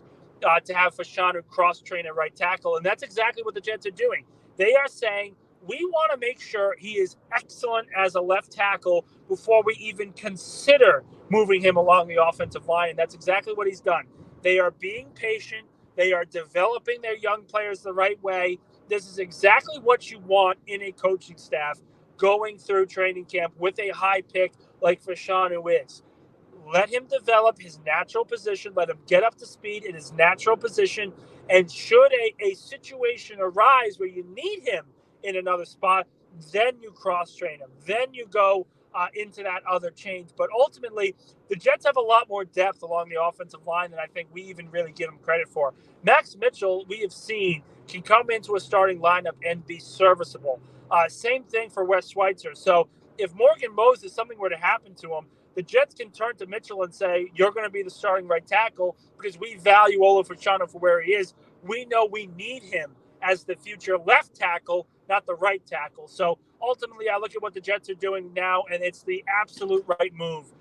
to have Fashanu cross-train at right tackle, and that's exactly what the Jets are doing. They are saying, we want to make sure he is excellent as a left tackle before we even consider moving him along the offensive line, and that's exactly what he's done. They are being patient. They are developing their young players the right way. This is exactly what you want in a coaching staff going through training camp with a high pick like Fashanu is. Let him develop his natural position. Let him get up to speed in his natural position. And should a situation arise where you need him in another spot, then you cross-train him. Then you go into that other change. But ultimately, the Jets have a lot more depth along the offensive line than I think we even really give them credit for. Max Mitchell, we have seen, can come into a starting lineup and be serviceable. Same thing for Wes Schweitzer. So if Morgan Moses, something were to happen to him, the Jets can turn to Mitchell and say, you're going to be the starting right tackle because we value Olu Fashanu for where he is. We know we need him as the future left tackle, not the right tackle. So ultimately, I look at what the Jets are doing now, and it's the absolute right move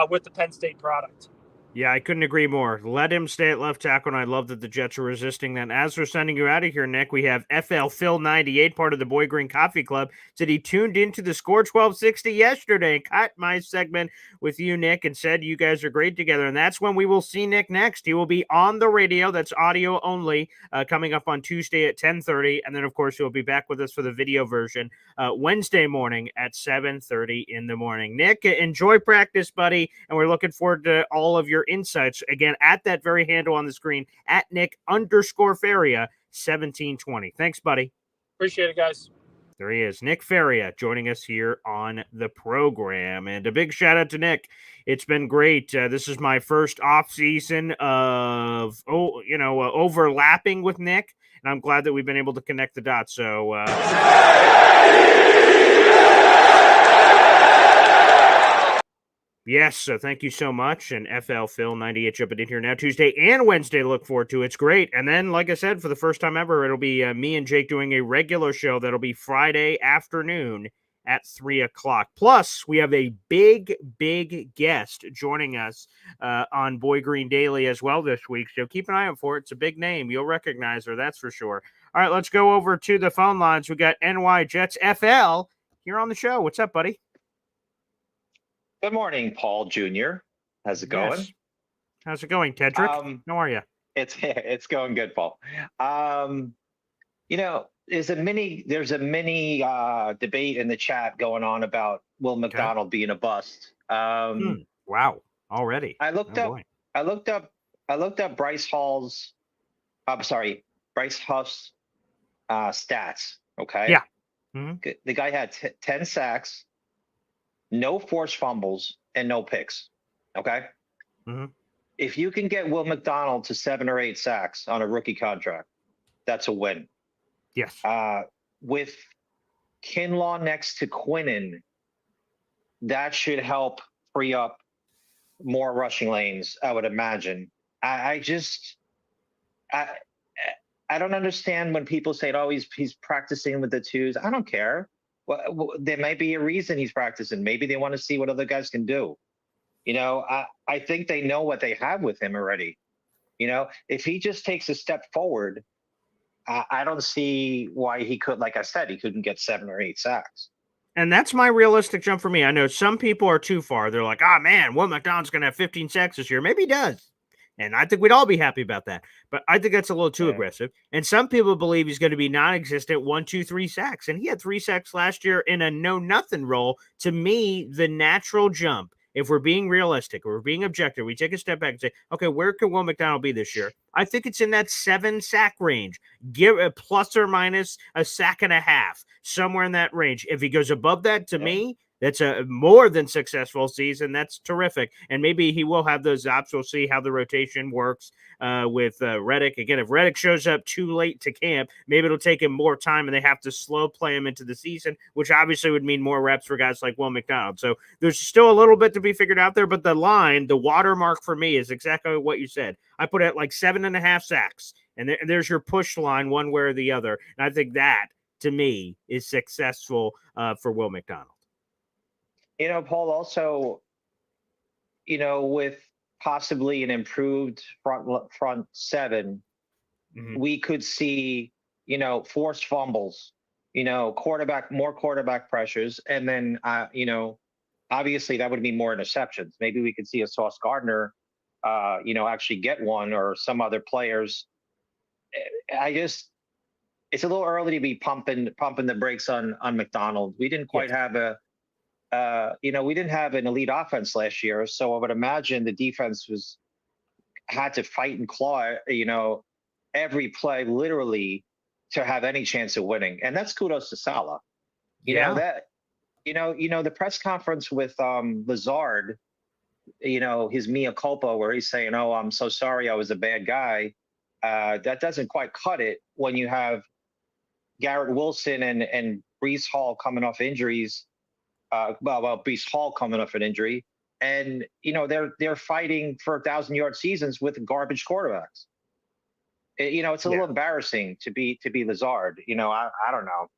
with the Penn State product. Yeah, I couldn't agree more. Let him stay at left tackle, and I love that the Jets are resisting that. As we're sending you out of here, Nick, we have FL Phil 98, part of the Boy Green Coffee Club, said he tuned into the Score 1260 yesterday and caught my segment with you, Nick, and said you guys are great together. And that's when we will see Nick next. He will be on the radio. That's audio only, coming up on Tuesday at 10:30. And then, of course, he'll be back with us for the video version Wednesday morning at 7:30 in the morning. Nick, enjoy practice, buddy, and we're looking forward to all of your insights again at that very handle on the screen at Nick_Faria 1720. Thanks, buddy. Appreciate it, guys. There he is, Nick Faria, joining us here on the program. And a big shout out to Nick. It's been great. This is my first off season of overlapping with Nick, and I'm glad that we've been able to connect the dots. So yes, so thank you so much. And FL Phil 98 jumping in here now Tuesday and Wednesday. Look forward to it. It's great. And then, like I said, for the first time ever, it'll be me and Jake doing a regular show that'll be Friday afternoon at 3 o'clock. Plus, we have a big guest joining us on Boy Green Daily as well this week. So keep an eye out for it. It's a big name. You'll recognize her, that's for sure. All right, let's go over to the phone lines. We got NY Jets FL here on the show. What's up, buddy? Good morning, Paul Jr. How's it going? Yes. How's it going, Tedrick? How are you? It's going good, Paul. There's a mini debate in the chat going on about Will McDonald being a bust. Wow, already. I looked up Bryce Huff's stats. Okay. Yeah. The guy had 10 sacks, no forced fumbles, and no picks. Okay. If you can get Will McDonald to 7 or 8 sacks on a rookie contract, that's a win. Yes. With Kinlaw next to Quinnen, that should help free up more rushing lanes, I would imagine. I don't understand when people say, "Oh, he's practicing with the twos." I don't care. Well, there may be a reason he's practicing. Maybe they want to see what other guys can do. I think they know what they have with him already. If he just takes a step forward, I don't see why he could. Like I said, he couldn't get 7 or 8 sacks. And that's my realistic jump for me. I know some people are too far. They're like, "Oh man, Will McDonald's going to have 15 sacks this year." Maybe he does. And I think we'd all be happy about that. But I think that's a little too aggressive. And some people believe he's going to be non-existent 1, 2, 3 sacks. And he had 3 sacks last year in a no-nothing role. To me, the natural jump, if we're being realistic or we're being objective, we take a step back and say, okay, where can Will McDonald be this year? I think it's in that 7 sack range. Give a plus or minus a sack and a half, somewhere in that range. If he goes above that, to me, that's a more than successful season. That's terrific. And maybe he will have those ops. We'll see how the rotation works with Reddick. Again, if Reddick shows up too late to camp, maybe it'll take him more time and they have to slow play him into the season, which obviously would mean more reps for guys like Will McDonald. So there's still a little bit to be figured out there, but the watermark for me is exactly what you said. I put it at like 7.5 sacks, and there's your push line one way or the other. And I think that, to me, is successful for Will McDonald. Paul, also, with possibly an improved front 7, we could see, forced fumbles, more quarterback pressures. And then, obviously that would be more interceptions. Maybe we could see a Sauce Gardner, actually get one, or some other players. It's a little early to be pumping the brakes on McDonald. We didn't quite have we didn't have an elite offense last year, so I would imagine the defense had to fight and claw, every play literally to have any chance of winning. And that's kudos to Saleh. The press conference with Lazard, his mea culpa, where he's saying, "Oh, I'm so sorry, I was a bad guy." That doesn't quite cut it when you have Garrett Wilson and Breece Hall coming off injuries. Breece Hall coming off an injury, and they're fighting for 1,000-yard seasons with garbage quarterbacks. It's a little embarrassing to be Lazard. I don't know.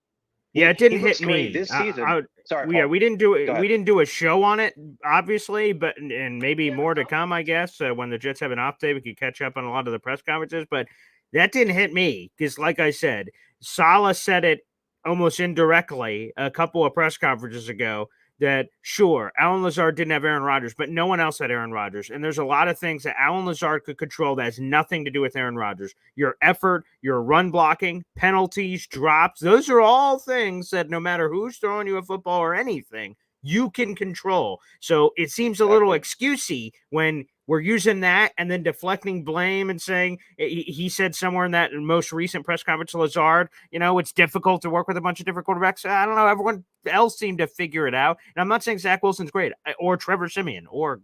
Yeah, it He didn't looks hit great me. this season. Sorry, Yeah, Paul. we didn't do Go it. ahead. We didn't do a show on it, obviously, but and maybe more to come, I guess. When the Jets have an off day, we could catch up on a lot of the press conferences. But that didn't hit me because, like I said, Saleh said it almost indirectly a couple of press conferences ago that sure, Alan Lazard didn't have Aaron Rodgers, but no one else had Aaron Rodgers. And there's a lot of things that Alan Lazard could control that has nothing to do with Aaron Rodgers. Your effort, your run blocking, penalties, drops, those are all things that no matter who's throwing you a football or anything, you can control. So it seems a little excusey when we're using that and then deflecting blame and saying he said somewhere in that most recent press conference, Lazard, it's difficult to work with a bunch of different quarterbacks. I don't know. Everyone else seemed to figure it out. And I'm not saying Zach Wilson's great or Trevor Siemian or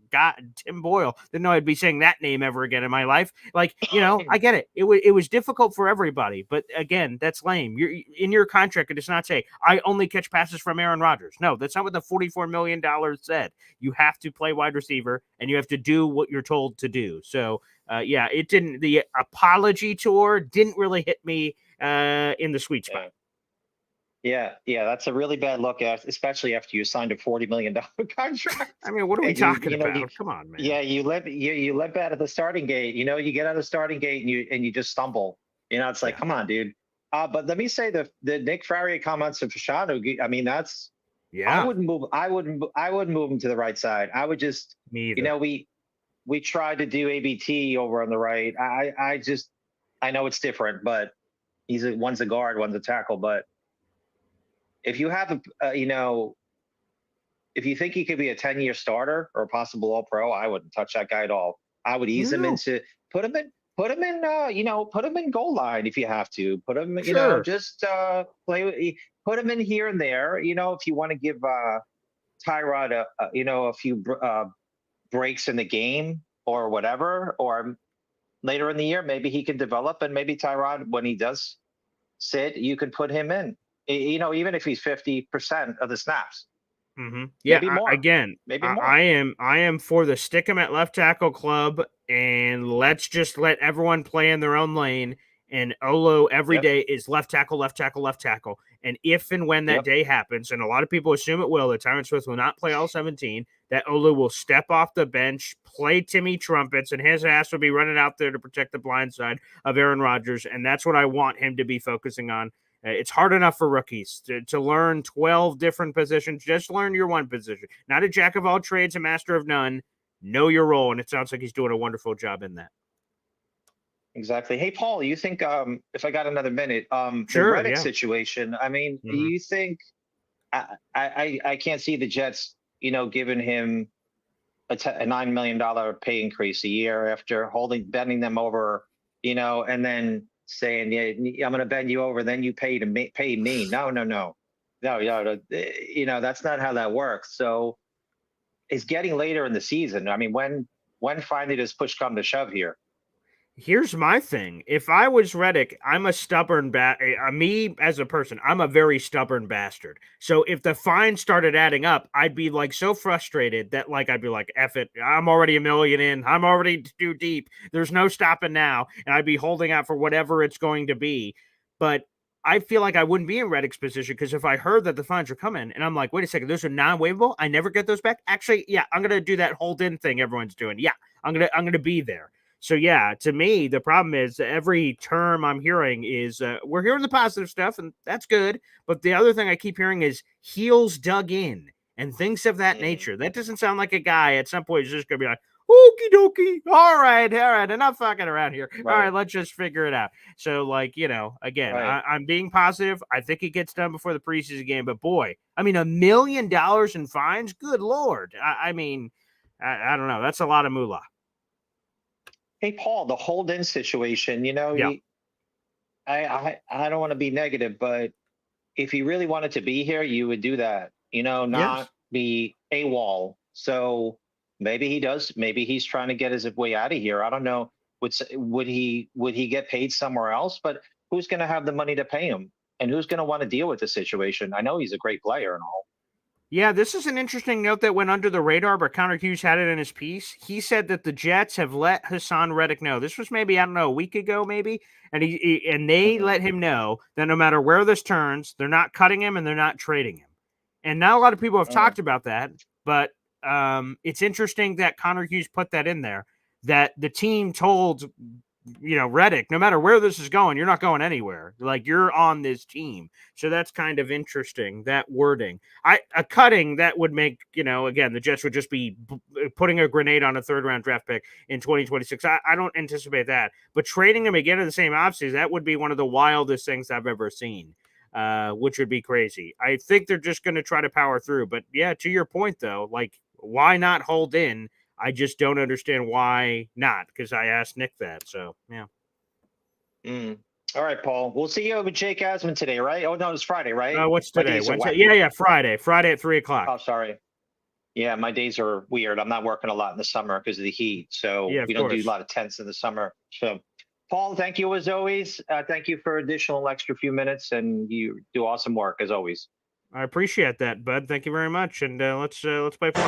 Tim Boyle. Didn't know I'd be saying that name ever again in my life. Like, I get it. It was difficult for everybody. But again, that's lame. You're in your contract. It does not say, I only catch passes from Aaron Rodgers. No, that's not what the $44 million said. You have to play wide receiver and you have to do what you're told to do. So, it didn't. The apology tour didn't really hit me in the sweet spot. Yeah, that's a really bad look, especially after you signed a $40 million contract. I mean, what are we talking about? Come on, man. Yeah, you let out of the starting gate. You get out of the starting gate and you just stumble. It's like, come on, dude. But let me say the Nick Farrier comments of Fashanu. I mean, that's I wouldn't move him to the right side. I would just we tried to do ABT over on the right. I know it's different, but one's a guard, one's a tackle, but if you have if you think he could be a 10-year starter or a possible All-Pro, I wouldn't touch that guy at all. I would ease him into put him in goal line if you have to. Put him, just play. Put him in here and there. If you want to give Tyrod a few breaks in the game or whatever, or later in the year maybe he can develop, and maybe Tyrod, when he does sit, you can put him in. Even if he's 50% of the snaps. Mm-hmm. Yeah. Maybe more. Maybe more. I am for the stick him at left tackle club, and let's just let everyone play in their own lane. And Olu every day is left tackle, left tackle, left tackle. And if and when that day happens, and a lot of people assume it will, that Tyron Smith will not play all 17, that Olu will step off the bench, play Timmy trumpets, and his ass will be running out there to protect the blind side of Aaron Rodgers. And that's what I want him to be focusing on. It's hard enough for rookies to learn 12 different positions. Just learn your one position. Not a jack of all trades, a master of none. Know your role, and it sounds like he's doing a wonderful job in that. Exactly. Hey, Paul, you think if I got another minute, the Reddick situation, I mean, you think I can't see the Jets, giving him a $9 million pay increase a year after bending them over, and then saying, I'm going to bend you over, then you pay me. No. That's not how that works. So it's getting later in the season. I mean, when finally does push come to shove here? Here's my thing. If I was Reddick, I'm a stubborn me as a person, I'm a very stubborn bastard. So if the fine started adding up, I'd be like so frustrated that I'd be like, F it. I'm already $1 million in. I'm already too deep. There's no stopping now. And I'd be holding out for whatever it's going to be. But I feel like I wouldn't be in Reddick's position, because if I heard that the fines are coming and I'm like, wait a second, those are non-waivable, I never get those back. Actually, yeah, I'm gonna do that hold in thing everyone's doing. Yeah, I'm gonna be there. So, yeah, to me, the problem is every term I'm hearing is we're hearing the positive stuff, and that's good. But the other thing I keep hearing is heels dug in and things of that nature. That doesn't sound like a guy at some point is just going to be like, okie dokie. All right. Enough fucking around here. Right. All right, let's just figure it out. So, again, I'm being positive. I think it gets done before the preseason game. But, boy, I mean, $1 million in fines? Good Lord. I mean, I don't know. That's a lot of moolah. Hey, Paul, the hold-in situation, I don't want to be negative, but if he really wanted to be here, you would do that, not be AWOL. So maybe he does. Maybe he's trying to get his way out of here. I don't know. Would he get paid somewhere else? But who's going to have the money to pay him? And who's going to want to deal with the situation? I know he's a great player and all. Yeah, this is an interesting note that went under the radar, but Connor Hughes had it in his piece. He said that the Jets have let Hassan Reddick know. This was maybe, I don't know, a week ago, maybe, and they let him know that no matter where this turns, they're not cutting him and they're not trading him. And not a lot of people have talked about that, but it's interesting that Connor Hughes put that in there. That the team told Reddick, no matter where this is going, you're not going anywhere. Like, you're on this team. So that's kind of interesting, that wording. A cutting that would make, again, the Jets would just be putting a grenade on a third-round draft pick in 2026. I don't anticipate that. But trading him again in the same offseason, that would be one of the wildest things I've ever seen, which would be crazy. I think they're just going to try to power through. But, yeah, to your point, though, like, why not hold in? I just don't understand why not, because I asked Nick that. So, yeah. All right, Paul. We'll see you with Jake Asman today, right? Oh, no, it's Friday, right? What's today? Wednesday? Yeah, Friday. Friday at 3 o'clock. Oh, sorry. Yeah, my days are weird. I'm not working a lot in the summer because of the heat. So we don't do a lot of tents in the summer. So, Paul, thank you as always. Thank you for additional extra few minutes, and you do awesome work as always. I appreciate that, bud. Thank you very much. And let's play for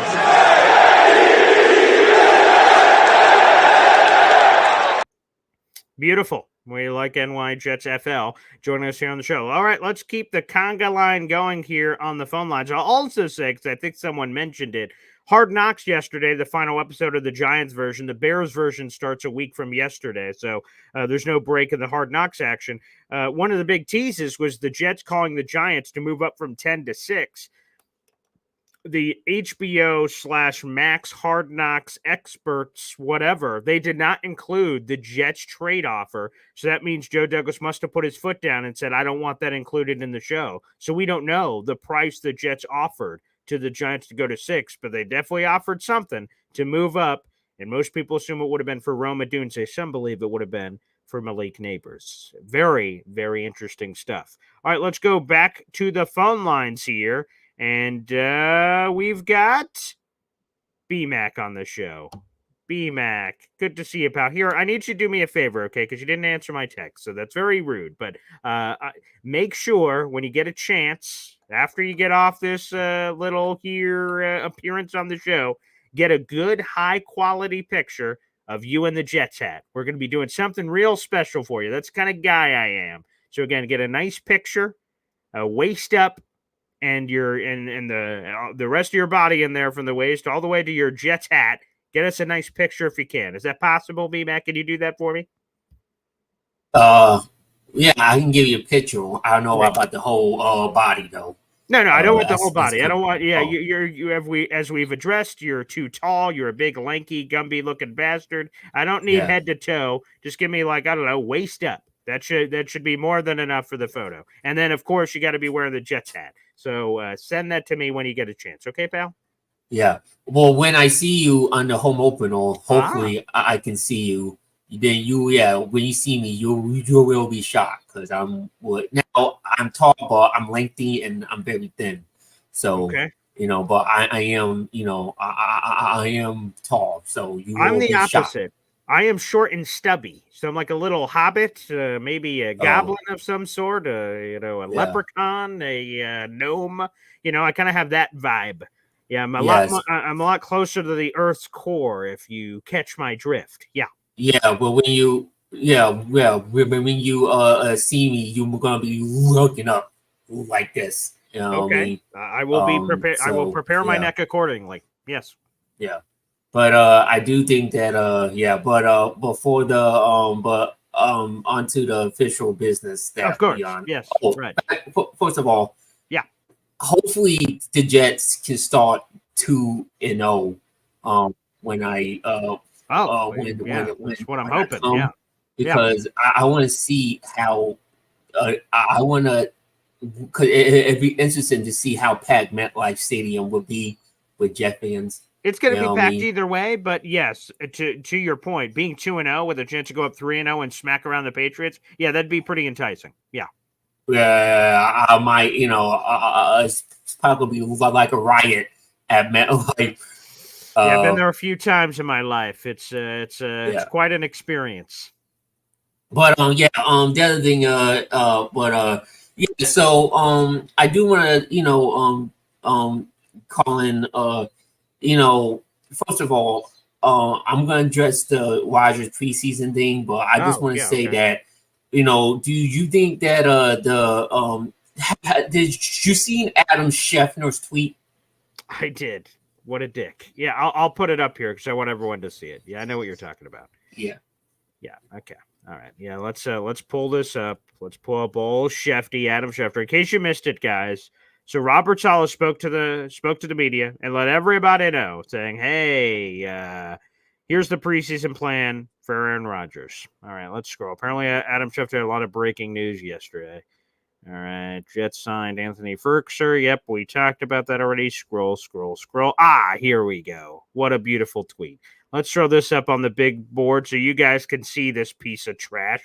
Beautiful. We like NY Jets FL joining us here on the show. All right, let's keep the conga line going here on the phone lines. I'll also say, because I think someone mentioned it, Hard Knocks yesterday, the final episode of the Giants version. The Bears version starts a week from yesterday, so there's no break in the Hard Knocks action. One of the big teases was the Jets calling the Giants to move up from 10 to 6. The HBO/Max Hard Knocks experts, whatever, they did not include the Jets trade offer. So that means Joe Douglas must have put his foot down and said, I don't want that included in the show. So we don't know the price the Jets offered to the Giants to go to 6, but they definitely offered something to move up. And most people assume it would have been for Rome Odunze. Some believe it would have been for Malik Neighbors. Very, very interesting stuff. All right, let's go back to the phone lines here. And we've got B-Mac on the show. B-Mac, good to see you, pal. Here, I need you to do me a favor, okay? Because you didn't answer my text, so that's very rude. But make sure when you get a chance, after you get off this little appearance on the show, get a good, high-quality picture of you in the Jets hat. We're going to be doing something real special for you. That's the kind of guy I am. So, again, get a nice picture, waist up, and the rest of your body in there from the waist all the way to your Jets hat. Get us a nice picture if you can. Is that possible, B-Mac? Can you do that for me? Yeah, I can give you a picture. I don't know about the whole body though. No, I don't want the whole body. I don't want. Yeah, as we've addressed, you're too tall. You're a big, lanky, Gumby looking bastard. I don't need head to toe. Just give me waist up. That should be more than enough for the photo. And then, of course, you got to be wearing the Jets hat. So send that to me when you get a chance. Okay, pal? Yeah. Well, when I see you on the home opener, hopefully I can see you. Then when you see me, you will be shocked because now I'm tall, but I'm lengthy and I'm very thin. So but I am I am tall. So I'm the opposite. I am short and stubby, so I'm like a little hobbit, maybe a goblin of some sort, a leprechaun, a gnome. I kind of have that vibe. Yeah, I'm a lot closer to the Earth's core, if you catch my drift. Yeah. Yeah, but when you see me, you're gonna be looking up like this. You know what I mean? I will be prepared. I will prepare my neck accordingly. Yes. Yeah. But I do think that before the onto the official business that of course, yes. Right. First of all, hopefully the Jets can start 2-0 when I that's what I'm hoping. Because I want to see how I want to. Cause it'd be interesting to see how packed MetLife Stadium would be with Jet fans. It's going to be packed either way, but yes, to your point, being 2-0 with a chance to go up 3-0 and smack around the Patriots, that'd be pretty enticing. Yeah. Yeah, I might, it's probably like a riot at MetLife. I've been there a few times in my life. It's quite an experience. But the other thing, so I do want to calling. First of all, I'm going to address the Rodgers preseason thing, but I just want to say that, do you think that did you see Adam Schefter's tweet? I did. What a dick. Yeah, I'll put it up here because I want everyone to see it. Yeah, I know what you're talking about. Yeah. Yeah. Okay. All right. Yeah. Let's pull this up. Let's pull up old Shefty, Adam Schefter. In case you missed it, guys. So Robert Saleh spoke to the media and let everybody know, saying, "Hey, here's the preseason plan for Aaron Rodgers." All right. Let's scroll. Apparently, Adam Schefter had a lot of breaking news yesterday. All right. Jets signed Anthony Ferguson. Yep, we talked about that already. Scroll. Here we go. What a beautiful tweet. Let's throw this up on the big board so you guys can see this piece of trash.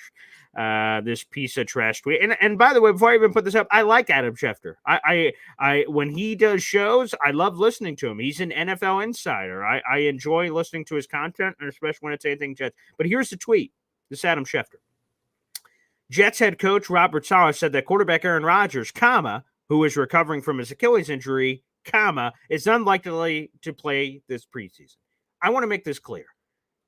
This piece of trash tweet. And by the way, before I even put this up, I like Adam Schefter. I when he does shows, I love listening to him. He's an NFL insider. I enjoy listening to his content, and especially when it's anything Jets. But here's the tweet. This is Adam Schefter. Jets head coach Robert Saleh said that quarterback Aaron Rodgers, who is recovering from his Achilles injury, is unlikely to play this preseason. I want to make this clear.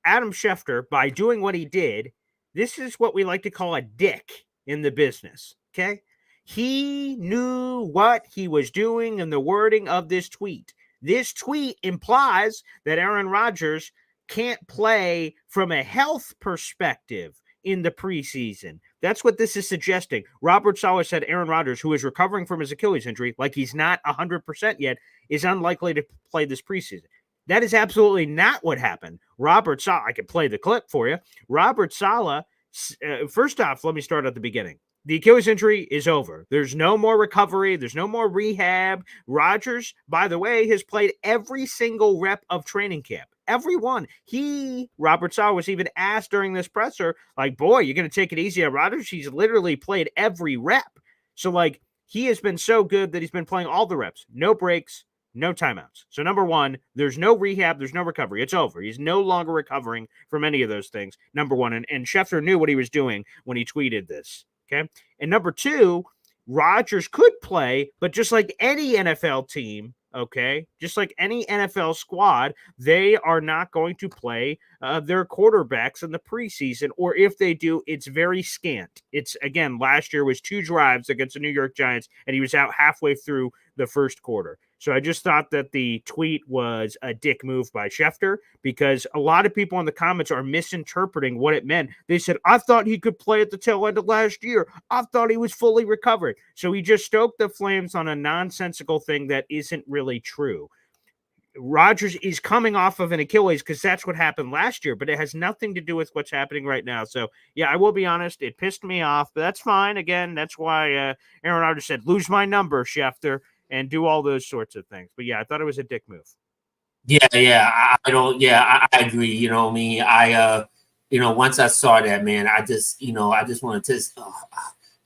Adam Schefter, by doing what he did, this is what we like to call a dick in the business, okay? He knew what he was doing in the wording of this tweet. This tweet implies that Aaron Rodgers can't play from a health perspective in the preseason. That's what this is suggesting. Robert Saleh said Aaron Rodgers, who is recovering from his Achilles injury, like he's not 100% yet, is unlikely to play this preseason. That is absolutely not what happened. Robert Saleh, I can play the clip for you. Robert Saleh, first off, let me start at the beginning. The Achilles injury is over. There's no more recovery. There's no more rehab. Rodgers, by the way, has played every single rep of training camp. Everyone. Robert Saleh, was even asked during this presser, like, boy, you're going to take it easy on Rodgers? He's literally played every rep. So, like, he has been so good that he's been playing all the reps. No breaks, no timeouts. So, number one, there's no rehab, there's no recovery. It's over. He's no longer recovering from any of those things, number one. And Schefter knew what he was doing when he tweeted this, okay? And number two, Rodgers could play, but just like any NFL team, okay, just like any NFL squad, they are not going to play their quarterbacks in the preseason, or if they do, it's very scant. It's, again, last year was 2 drives against the New York Giants, and he was out halfway through the first quarter. So I just thought that the tweet was a dick move by Schefter, because a lot of people in the comments are misinterpreting what it meant. They said, I thought he could play at the tail end of last year. I thought he was fully recovered. So he just stoked the flames on a nonsensical thing that isn't really true. Rodgers is coming off of an Achilles because that's what happened last year, but it has nothing to do with what's happening right now. So, yeah, I will be honest, it pissed me off, but that's fine. Again, that's why Aaron Rodgers said, lose my number, Schefter, and do all those sorts of things. But, yeah, I thought it was a dick move. I agree. You know me. Once I saw that, man, I just wanted to,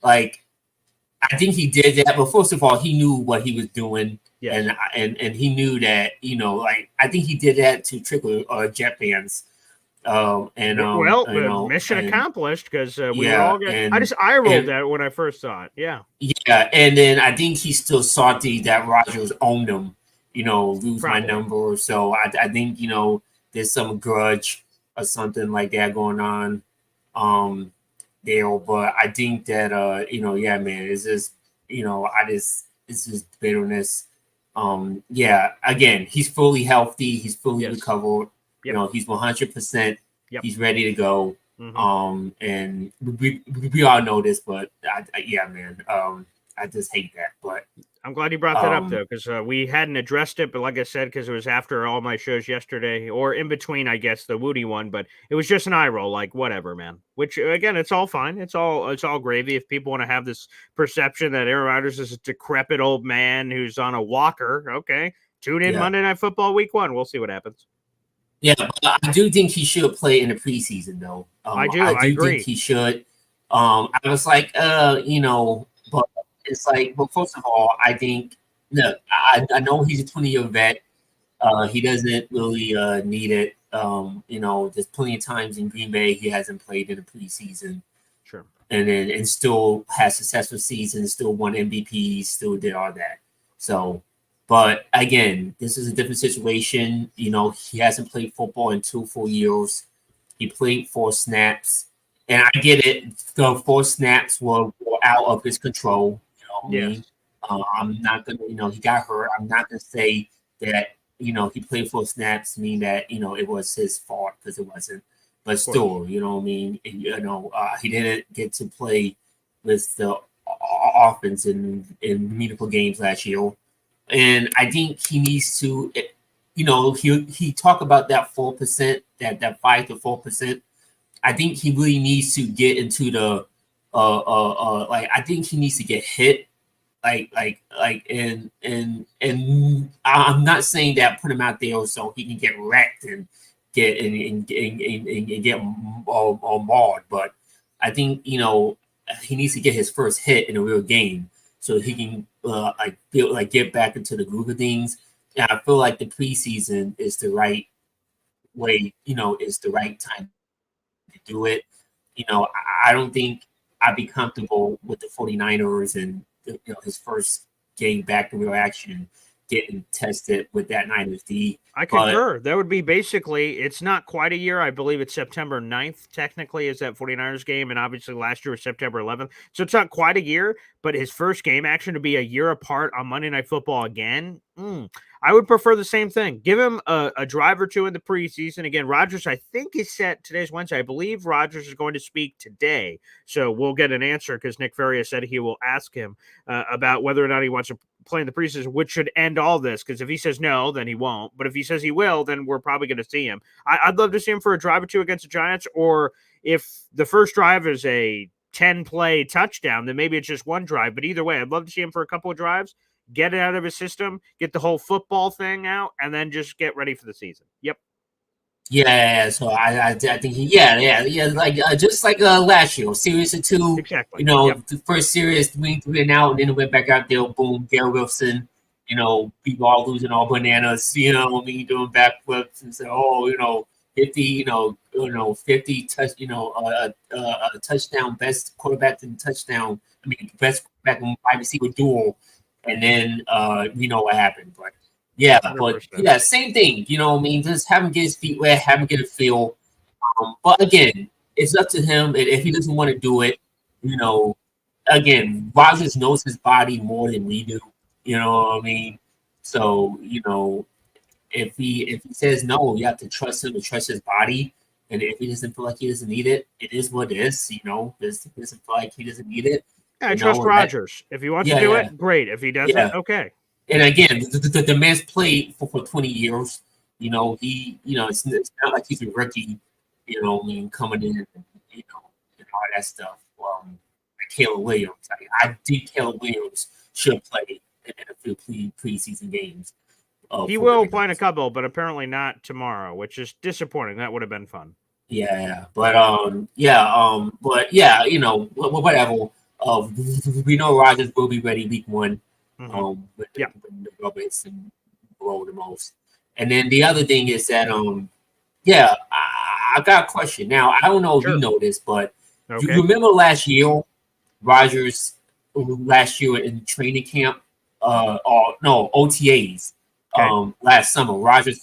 like, I think he did that. But first of all, he knew what he was doing. Yes. And he knew that, I think he did that to trickle Jet fans. Mission accomplished, because we were all good. I just eye-rolled that when I first saw it. Yeah. Yeah, and then I think he's still salty that Rodgers owned him, lose my number or so. I think, there's some grudge or something like that going on there. But I think that, man, it's just, it's just bitterness. Again, he's fully healthy. He's fully recovered. Yep. He's 100%. Yep. He's ready to go. Mm-hmm. And we all know this, but I just hate that. But I'm glad you brought that up, though, because we hadn't addressed it. But like I said, because it was after all my shows yesterday, or in between, I guess, the Woody one. But it was just an eye roll, like, whatever, man. Which, again, it's all fine. It's all gravy. If people want to have this perception that Aaron Rodgers is a decrepit old man who's on a walker, okay, tune in Monday Night Football Week 1. We'll see what happens. Yeah, but I do think he should play in the preseason, though. I agree. Think he should. I was like, but it's like, well, first of all, I think, look, I know he's a 20-year vet. He doesn't really need it. There's plenty of times in Green Bay he hasn't played in the preseason. Sure. And still has successful seasons, still won MVPs, still did all that. So, But again, this is a different situation. You know, he hasn't played football in 2 full years. He played 4 snaps. And I get it. The 4 snaps were out of his control. You know what I mean? I'm not going to, he got hurt. I'm not going to say that, he played 4 snaps, mean that, it was his fault, because it wasn't. But still, you know what I mean? He didn't get to play with the offense in meaningful games last year. And I think he needs to, he talked about that 4%, that 5 to 4%. I think he really needs to get into the, I think he needs to get hit, and I'm not saying that put him out there so he can get wrecked and get mauled, but I think he needs to get his first hit in a real game so he can get back into the groove of things. And I feel like the preseason is the right way, is the right time to do it. I don't think I'd be comfortable with the 49ers and his first game back in real action getting tested with that Niners D. I concur. That would be basically, it's not quite a year. I believe it's September 9th, technically, is that 49ers game. And obviously last year was September 11th. So it's not quite a year, but his first game action to be a year apart on Monday Night Football again. I would prefer the same thing. Give him a drive or two in the preseason. Again, Rodgers, I think, is set. Today's Wednesday. I believe Rodgers is going to speak today. So we'll get an answer because Nick Ferrier said he will ask him about whether or not he wants to play in the preseason, which should end all this. Because if he says no, then he won't. But if he says he will, then we're probably going to see him. I'd love to see him for a drive or two against the Giants. Or if the first drive is a 10-play touchdown, then maybe it's just one drive. But either way, I'd love to see him for a couple of drives. Get it out of his system, get the whole football thing out, and then just get ready for the season. Yep. Yeah, so I think just like last year, series of 2. Exactly. The first series 3 and out, and then it went back out there. Boom, Garrett Wilson. People all losing all bananas. Doing backflips and say, 50. 50 touch. A touchdown, best quarterback in touchdown. Best quarterback in wide receiver duel. And then what happened, but same thing. Just have him get his feet wet, have him get a feel. But again, it's up to him. And if he doesn't want to do it, again, Rodgers knows his body more than we do. You know what I mean? So if he says no, you have to trust him to trust his body. And if he doesn't feel like he doesn't need it, it is what it is. If he doesn't feel like he doesn't need it. I trust Rodgers. If he wants to do it, great. If he doesn't, okay. And again, the man's played for 20 years. It's not like he's a rookie. Coming in, and all that stuff. Like Caleb Williams. I think Caleb Williams should play in a few preseason games. He will play in a couple, but apparently not tomorrow, which is disappointing. That would have been fun. Yeah, but whatever. We know Rodgers will be ready week 1. When the rubber hits him below the most. And then the other thing is that I got a question. Now I don't know if you know this, but you remember last year, Rodgers in training camp, OTAs. Last summer, Rodgers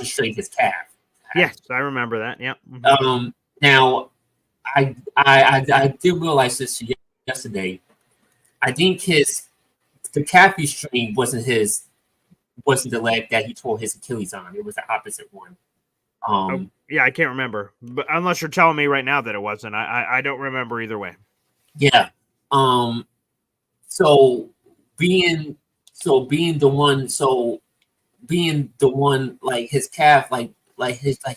strained his calf. Yes, I remember that. Yeah. Now I did realize this yesterday. I think the calf he strained wasn't the leg that he tore his Achilles on. It was the opposite one. I can't remember, but unless you're telling me right now that it wasn't, I don't remember either way. Yeah. Being the one like his calf, he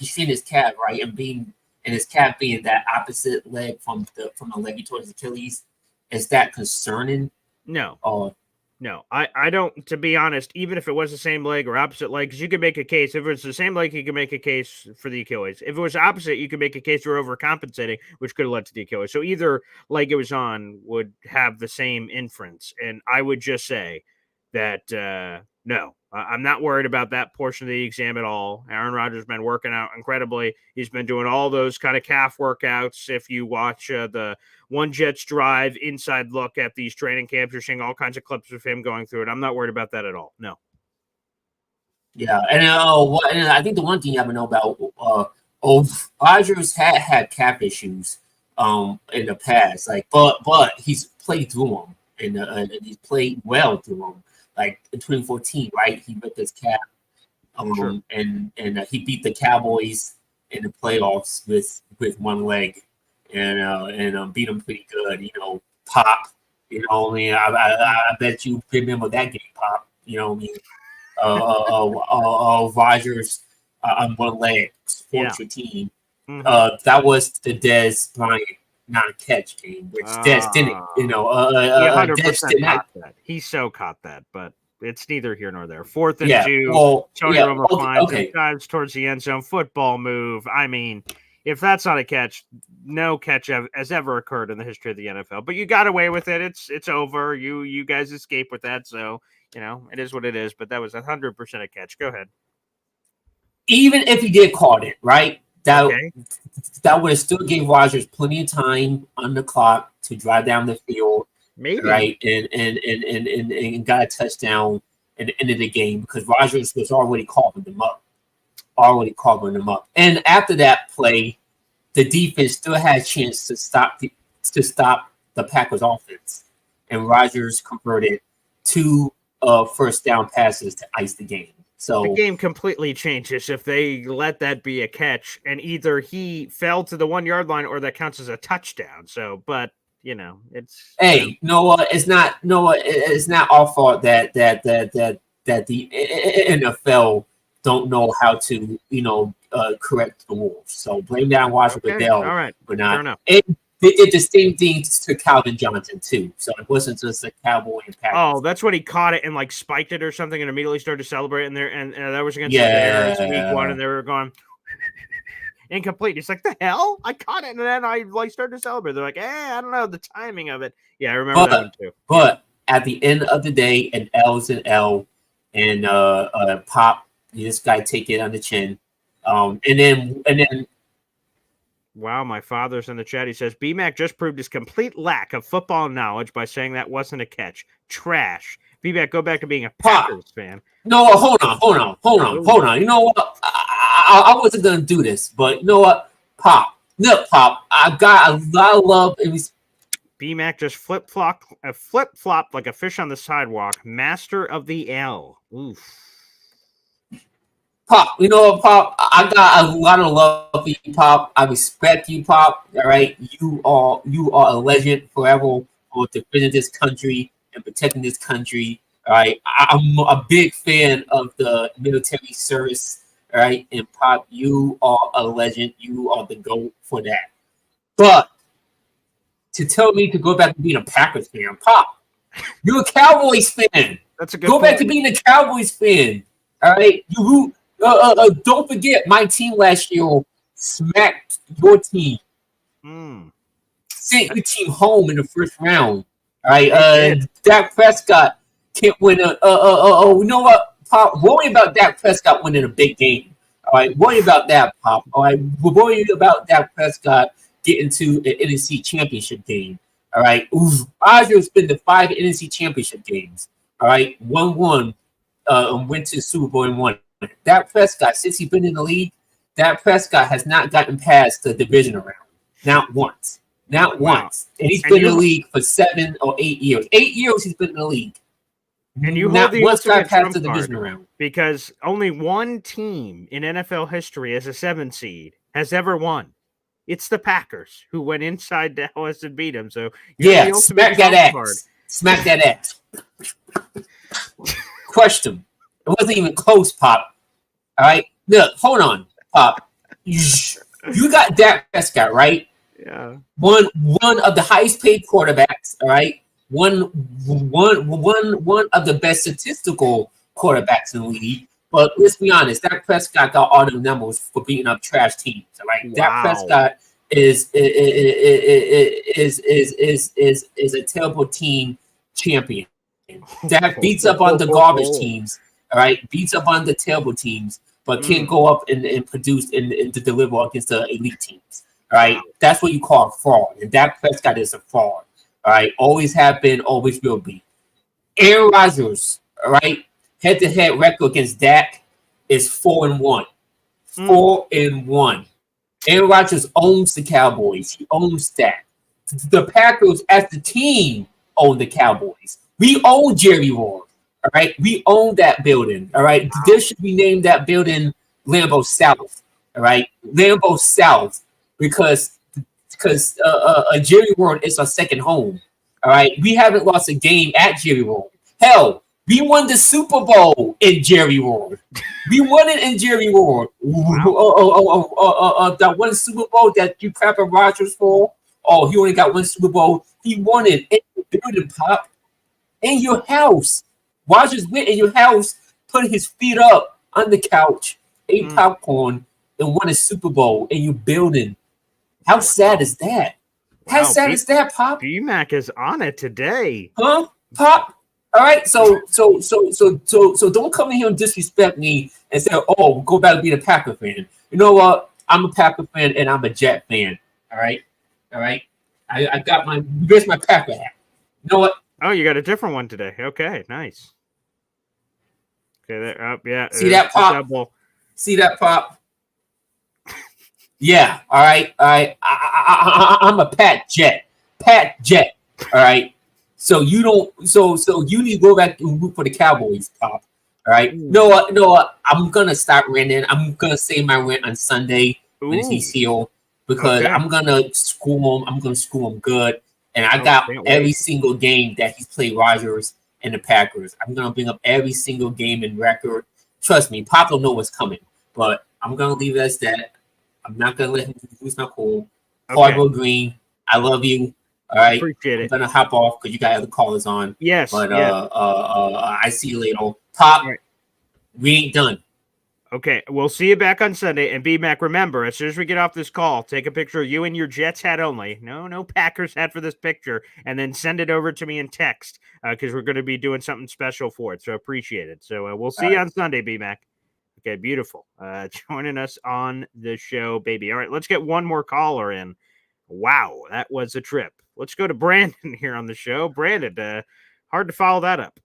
strained his calf, right, and his calf being that opposite leg from the leg he tore his Achilles, is that concerning? No. No, I don't, to be honest, even if it was the same leg or opposite leg, because you could make a case. If it was the same leg, you could make a case for the Achilles. If it was opposite, you could make a case for overcompensating, which could have led to the Achilles. So either leg it was on would have the same inference. And I would just say that, no, I'm not worried about that portion of the exam at all. Aaron Rodgers has been working out incredibly. He's been doing all those kind of calf workouts. If you watch the One Jets Drive inside look at these training camps, you're seeing all kinds of clips of him going through it. I'm not worried about that at all. No. Yeah, and I think the one thing you have to know about Rodgers had calf issues in the past, but he's played through them and he's played well through them. Like in 2014, right? He ripped his calf, Sure. and he beat the Cowboys in the playoffs with one leg, and beat them pretty good. You know, Pop. You know, I mean, I bet you remember that game, Pop. You know, I mean, Rodgers on one leg sports your team. Mm-hmm. That was the Dez Bryant non-catch game, which Dez didn't. You know, Dez did not. That. He so caught that, but it's neither here nor there. 4th and 2. Tony Romo finds dives towards the end zone. Football move. I mean, if that's not a catch, no catch has ever occurred in the history of the NFL. But you got away with it. It's over. You guys escape with that. So you know it is what it is. But that was 100% a catch. Go ahead. Even if he did caught it, right? That would have still gave Rodgers plenty of time on the clock to drive down the field, maybe, right, and got a touchdown at the end of the game because Rodgers was already carving them up. And after that play, the defense still had a chance to stop the Packers offense, and Rodgers converted 2 first down passes to ice the game. So the game completely changes if they let that be a catch, and either he fell to the 1 yard line or that counts as a touchdown. So, but you know, it's Noah. It's not Noah. It's not our fault that the NFL don't know how to correct the rules. So blame that on Roger Goodell. All right, but not. They did the same thing to Calvin Johnson too. So it wasn't just a Cowboy and Packers. Oh, that's when he caught it and like spiked it or something and immediately started to celebrate. And that was against the Bears week 1, and they were going incomplete. It's like, the hell? I caught it, and then I like started to celebrate. They're like, I don't know the timing of it. Yeah, I remember that one too. But at the end of the day, an L is an L, and Pop, this guy take it on the chin, and then. Wow, my father's in the chat. He says, B-Mac just proved his complete lack of football knowledge by saying that wasn't a catch. Trash. B-Mac, go back to being a Packers fan. No, hold on. You know what? I wasn't going to do this, but you know what? Pop. I got a lot of love. B-Mac just flip-flopped like a fish on the sidewalk. Master of the L. Oof. Pop, you know what, Pop? I got a lot of love for you, Pop. I respect you, Pop. All right, you are a legend forever for defending this country and protecting this country. All right, I'm a big fan of the military service. All right, and Pop, you are a legend. You are the GOAT for that. But to tell me to go back to being a Packers fan, Pop, you're a Cowboys fan. That's a good. Go back to being a Cowboys fan. All right, you. Don't forget, my team last year smacked your team. Sent your team home in the first round. All right, Dak Prescott can't win you know what, Pop? Worry about Dak Prescott winning a big game. All right, worry about that, Pop. All right, worry about Dak Prescott getting to an NFC Championship game. All right, Rodgers been to 5 NFC Championship games. All right, won, went to the Super Bowl and won. Dak Prescott, since he's been in the league, Dak Prescott has not gotten past the divisional round. Not once. And he's been in the league for 7 or 8 years. 8 years he's been in the league. And you hold the ultimate trump card because only one team in NFL history as a 7 seed has ever won. It's the Packers, who went inside Dallas and beat them. So smack that ass. Smack that ass. Crushed him. It wasn't even close, Pop. All right, look, hold on, Pop. You got Dak Prescott, right? Yeah. One of the highest paid quarterbacks. All right. One of the best statistical quarterbacks in the league. But let's be honest, Dak Prescott got all the numbers for beating up trash teams. All right. Wow. Dak Prescott is a terrible team champion. Dak beats up on the garbage teams. all right, beats up on the terrible teams, but can't go up and produce and to deliver against the elite teams. All right, that's what you call a fraud, and Dak Prescott is a fraud. All right, always have been, always will be. Aaron Rodgers, all right, head-to-head record against Dak is 4-1. 4-1. Aaron Rodgers owns the Cowboys. He owns Dak. The Packers, as the team, own the Cowboys. We own Jerry World. All right, we own that building. All right, there should be named that building Lambeau South. All right, Lambeau South, because Jerry World is our second home. All right, we haven't lost a game at Jerry World. Hell, we won the Super Bowl in Jerry World. We won it in Jerry World. That one Super Bowl that you crap at Rodgers for. Oh, he only got one Super Bowl. He won it in the building, Pop, in your house. Rodgers went in your house, put his feet up on the couch, ate popcorn, and won a Super Bowl in your building. How sad is that? How sad is that, Pop? BMAC is on it today. Huh, Pop? All right, so don't come in here and disrespect me and say, "Oh, go back to being a Packer fan." You know what? I'm a Packer fan and I'm a Jet fan. All right. I got where's my Packer hat? You know what? Oh, you got a different one today. Okay, nice. Okay, there. Yeah. See that, Pop? See that, Pop? Yeah. All right. I'm a Pat Jet. All right. So you don't. So you need to go back and root for the Cowboys, Pop. All right. No, what? I'm gonna start renting. I'm gonna save my rent on Sunday when he's here because I'm gonna school him. I'm gonna school him good. And I got every single game that he's played Rodgers and the Packers. I'm gonna bring up every single game in record. Trust me, Pop don't know what's coming, but I'm gonna leave it as that. I'm not gonna let him lose my cool. Hardwood Green, I love you. All right, appreciate it. I'm gonna hop off because you got other callers on. Yes, but I see you later. Pop, we ain't done. Okay, we'll see you back on Sunday. And B-Mac, remember, as soon as we get off this call, take a picture of you and your Jets hat only. No Packers hat for this picture. And then send it over to me in text because we're going to be doing something special for it. So appreciate it. So we'll see you on Sunday, B-Mac. Okay, beautiful. Joining us on the show, baby. All right, let's get one more caller in. Wow, that was a trip. Let's go to Brandon here on the show. Brandon, hard to follow that up.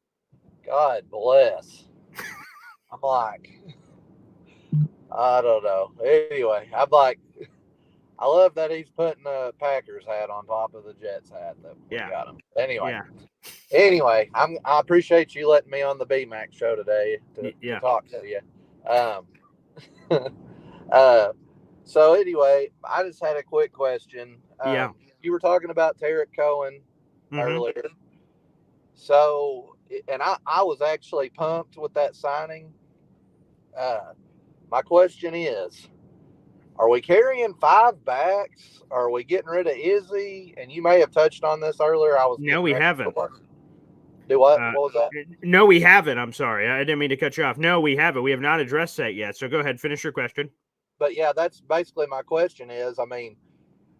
God bless. I'm like... I don't know. Anyway, I love that he's putting a Packers hat on top of the Jets hat that we got him. Anyway, I appreciate you letting me on the BMAC show today to talk to you. So anyway, I just had a quick question. You were talking about Tariq Cohen earlier. So, and I was actually pumped with that signing. My question is, are we carrying 5 backs? Are we getting rid of Izzy? And you may have touched on this earlier. No, we haven't. Do what? What was that? No, we haven't. I'm sorry. I didn't mean to cut you off. No, we haven't. We have not addressed that yet. So go ahead. Finish your question. But yeah, that's basically my question is, I mean,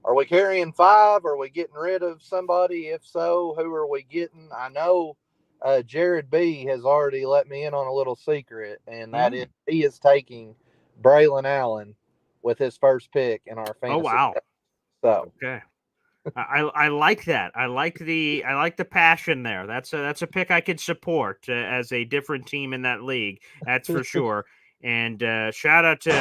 are we carrying 5? Are we getting rid of somebody? If so, who are we getting? I know Jared B has already let me in on a little secret, and that is he is taking Braylon Allen with his first pick in our fantasy. Oh wow! So okay, I like that. I like the passion there. That's a pick I could support as a different team in that league. That's for sure. And shout out to.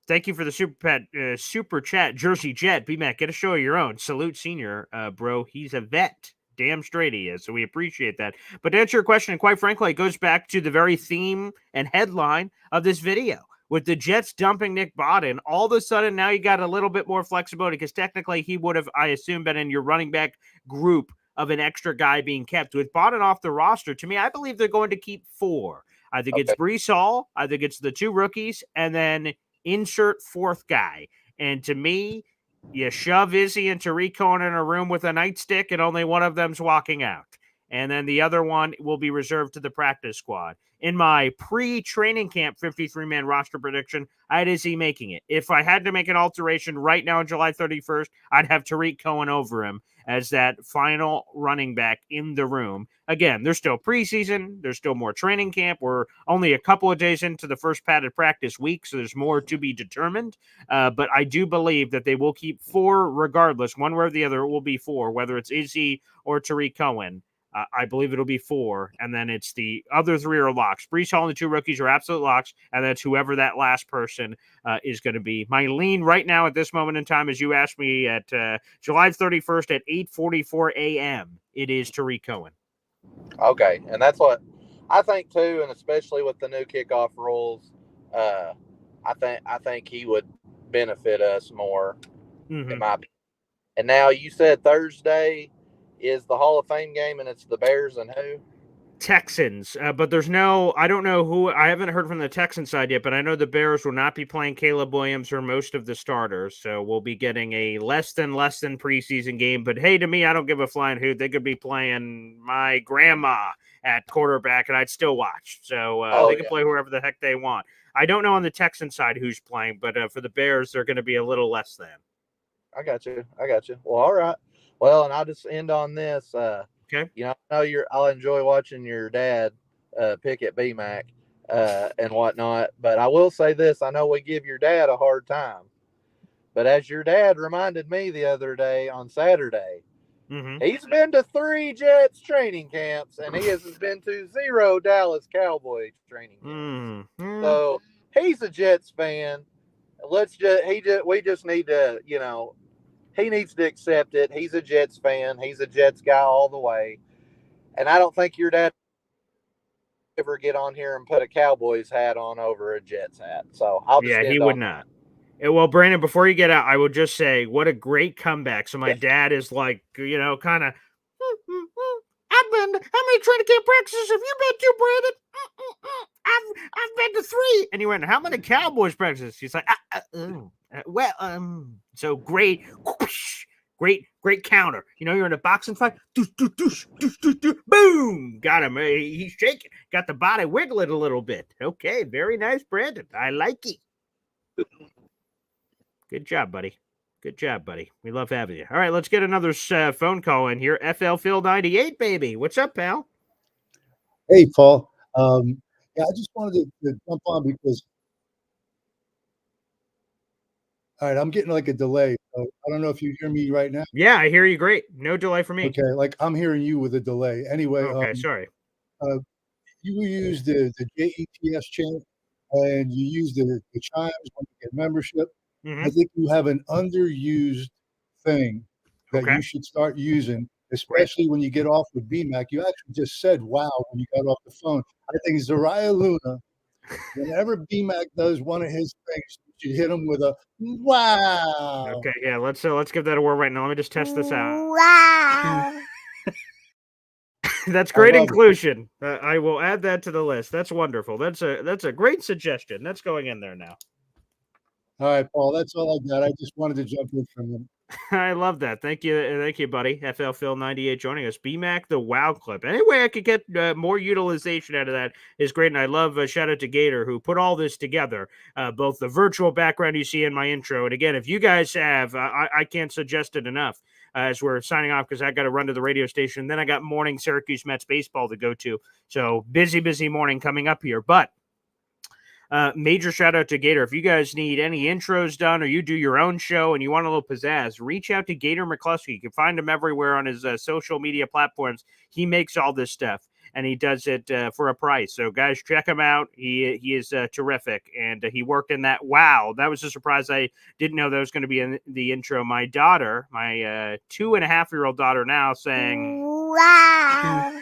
Thank you for the super chat, Jersey Jet. B-Mac, get a show of your own. Salute senior, bro. He's a vet. Damn straight he is. So we appreciate that. But to answer your question, and quite frankly, it goes back to the very theme and headline of this video. With the Jets dumping Nick Bodden, all of a sudden now you got a little bit more flexibility because technically he would have, I assume, been in your running back group of an extra guy being kept. With Bodden off the roster, to me, I believe they're going to keep 4. I think it's Breece Hall. I think it's the 2 rookies. And then insert 4th guy. And to me, you shove Izzy and Tariq Cohen in a room with a nightstick and only one of them's walking out. and then the other one will be reserved to the practice squad. In my pre-training camp 53-man roster prediction, I had Izzy making it. If I had to make an alteration right now on July 31st, I'd have Tariq Cohen over him as that final running back in the room. Again, there's still preseason. There's still more training camp. We're only a couple of days into the first padded practice week, so there's more to be determined. But I do believe that they will keep 4 regardless. One way or the other, it will be 4, whether it's Izzy or Tariq Cohen. I believe it'll be 4, and then it's the other 3 are locks. Breece Hall and the 2 rookies are absolute locks, and that's whoever that last person is going to be. My lean right now at this moment in time, as you asked me at July 31st at 8:44 a.m., it is Tariq Cohen. Okay, and that's what I think too, and especially with the new kickoff rules, I think he would benefit us more. In my opinion. And now you said Thursday is the Hall of Fame game, and it's the Bears and who? Texans, but there's no, I don't know who, I haven't heard from the Texan side yet, but I know the Bears will not be playing Caleb Williams or most of the starters, so we'll be getting a less than preseason game. But hey, to me, I don't give a flying hoot. They could be playing my grandma at quarterback, and I'd still watch. So they can play whoever the heck they want. I don't know on the Texan side who's playing, but for the Bears, they're going to be a little less than. I got you. Well, all right. Well, and I'll just end on this. Okay. You know, I know I'll enjoy watching your dad pick at BMAC and whatnot. But I will say this: I know we give your dad a hard time, but as your dad reminded me the other day on Saturday, he's been to 3 Jets training camps and he has been to 0 Dallas Cowboys training camps. So he's a Jets fan. We just need to, you know. He needs to accept it. He's a Jets fan. He's a Jets guy all the way. And I don't think your dad ever get on here and put a Cowboys hat on over a Jets hat. So I'll just he would not. Well, Brandon, before you get out, I will just say what a great comeback. So my dad is like, you know, kind of, how many training camp practices have you been to, Brandon? I've been to 3. And he went, how many Cowboys practices? He's like, so great, great counter. You know, you're in a boxing fight. Boom, got him. He's shaking. Got the body wiggling a little bit. Okay, very nice, Brandon. I like it. Good job, buddy. Good job, buddy. We love having you. All right, let's get another phone call in here. FL Phil 98, baby. What's up, pal? Hey, Paul. Yeah, I just wanted to jump on because, all right, I'm getting like a delay. So I don't know if you hear me right now. Yeah, I hear you great. No delay for me. Okay, like I'm hearing you with a delay. Anyway, okay, sorry. You use the JETS chant and you use the chimes when you get membership. I think you have an underused thing that you should start using, especially when you get off with BMAC. You actually just said wow when you got off the phone. I think Zariah Luna, whenever BMAC does one of his things, you hit him with a wow. Okay, yeah, let's give that a whirl right now. Let me just test this out. Wow. That's great inclusion. I will add that to the list. That's wonderful. That's a great suggestion. That's going in there now. All right, Paul, that's all I got. I just wanted to jump in from him. I love that. Thank you, buddy. FL Phil 98 joining us. BMAC the wow clip. Any way I could get more utilization out of that is great. And I love shout out to Gator who put all this together. Both the virtual background you see in my intro. And again, if you guys have, I can't suggest it enough as we're signing off because I got to run to the radio station. Then I got morning Syracuse Mets baseball to go to. So busy morning coming up here. But major shout out to Gator. If you guys need any intros done or you do your own show and you want a little pizzazz, reach out to Gator McCluskey. You can find him everywhere on his social media platforms. He makes all this stuff and he does it for a price. So guys, check him out. He is terrific. And he worked in that. Wow. That was a surprise. I didn't know that was going to be in the intro. My daughter, my 2.5-year-old daughter now saying, wow.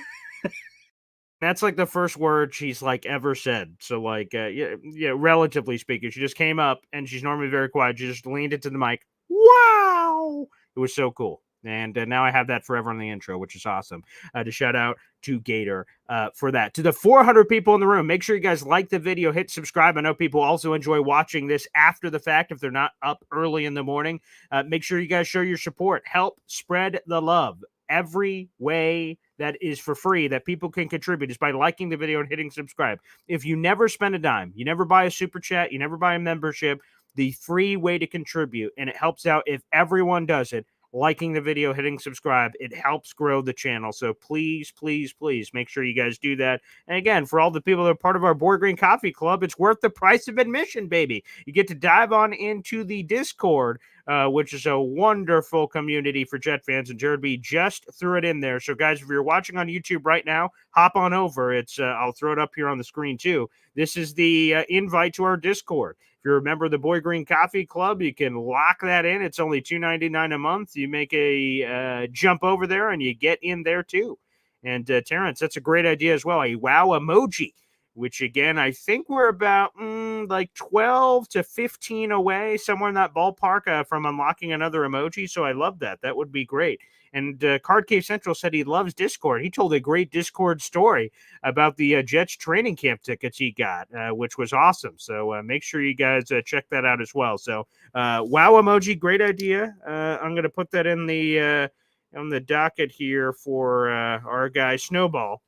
That's like the first word she's like ever said. So like, yeah, relatively speaking, she just came up and she's normally very quiet. She just leaned into the mic. Wow. It was so cool. And now I have that forever on the intro, which is awesome. To shout out to Gator for that. To the 400 people in the room, make sure you guys like the video, hit subscribe. I know people also enjoy watching this after the fact if they're not up early in the morning. Make sure you guys show your support. Help spread the love. every way that is for free that people can contribute is by liking the video and hitting subscribe. If you never spend a dime, you never buy a super chat, you never buy a membership, the free way to contribute, and it helps out if everyone does it, liking the video, hitting subscribe, it helps grow the channel. So please, please, please make sure you guys do that. And again, for all the people that are part of our Board Green Coffee Club, it's worth the price of admission, baby. You get to dive on into the Discord, which is a wonderful community for Jet fans, and Jared B just threw it in there. So guys, if you're watching on YouTube right now, hop on over. It's I'll throw it up here on the screen too. This is the invite to our Discord. If you're a member of the Boy Green Coffee Club, you can lock that in. It's only $2.99 a month. You make a jump over there, and you get in there too. And Terrence, that's a great idea as well. A wow emoji, which again, I think we're about like 12 to 15 away, somewhere in that ballpark from unlocking another emoji. So I love that. That would be great. And Card Cave Central said he loves Discord. He told a great Discord story about the Jets training camp tickets he got, which was awesome. So make sure you guys check that out as well. So wow emoji, great idea. I'm going to put that in the on the docket here for our guy Snowball.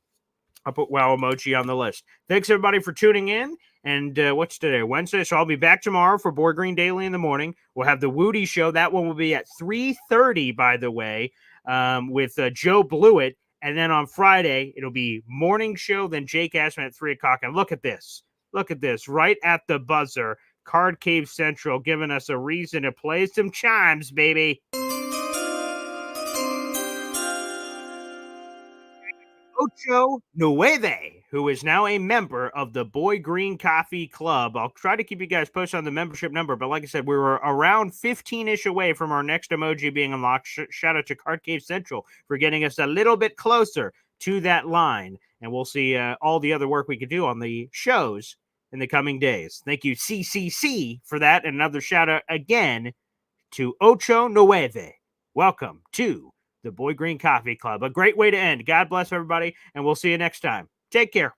I'll put wow emoji on the list. Thanks, everybody, for tuning in. And what's today? Wednesday. So I'll be back tomorrow for Board Green Daily in the morning. We'll have the Woody Show. That one will be at 3:30, by the way, with Joe Blewett. And then on Friday, it'll be morning show, then Jake Ashman at 3 o'clock. And look at this. Look at this. Right at the buzzer, Card Cave Central giving us a reason to play some chimes, baby. Ocho Nueve, who is now a member of the Boy Green Coffee Club. I'll try to keep you guys posted on the membership number, but like I said, we were around 15-ish away from our next emoji being unlocked. Shout out to Card Cave Central for getting us a little bit closer to that line, and we'll see all the other work we could do on the shows in the coming days. Thank you, CCC, for that, and another shout out again to Ocho Nueve. Welcome to the Boy Green Coffee Club. A great way to end. God bless everybody, and we'll see you next time. Take care.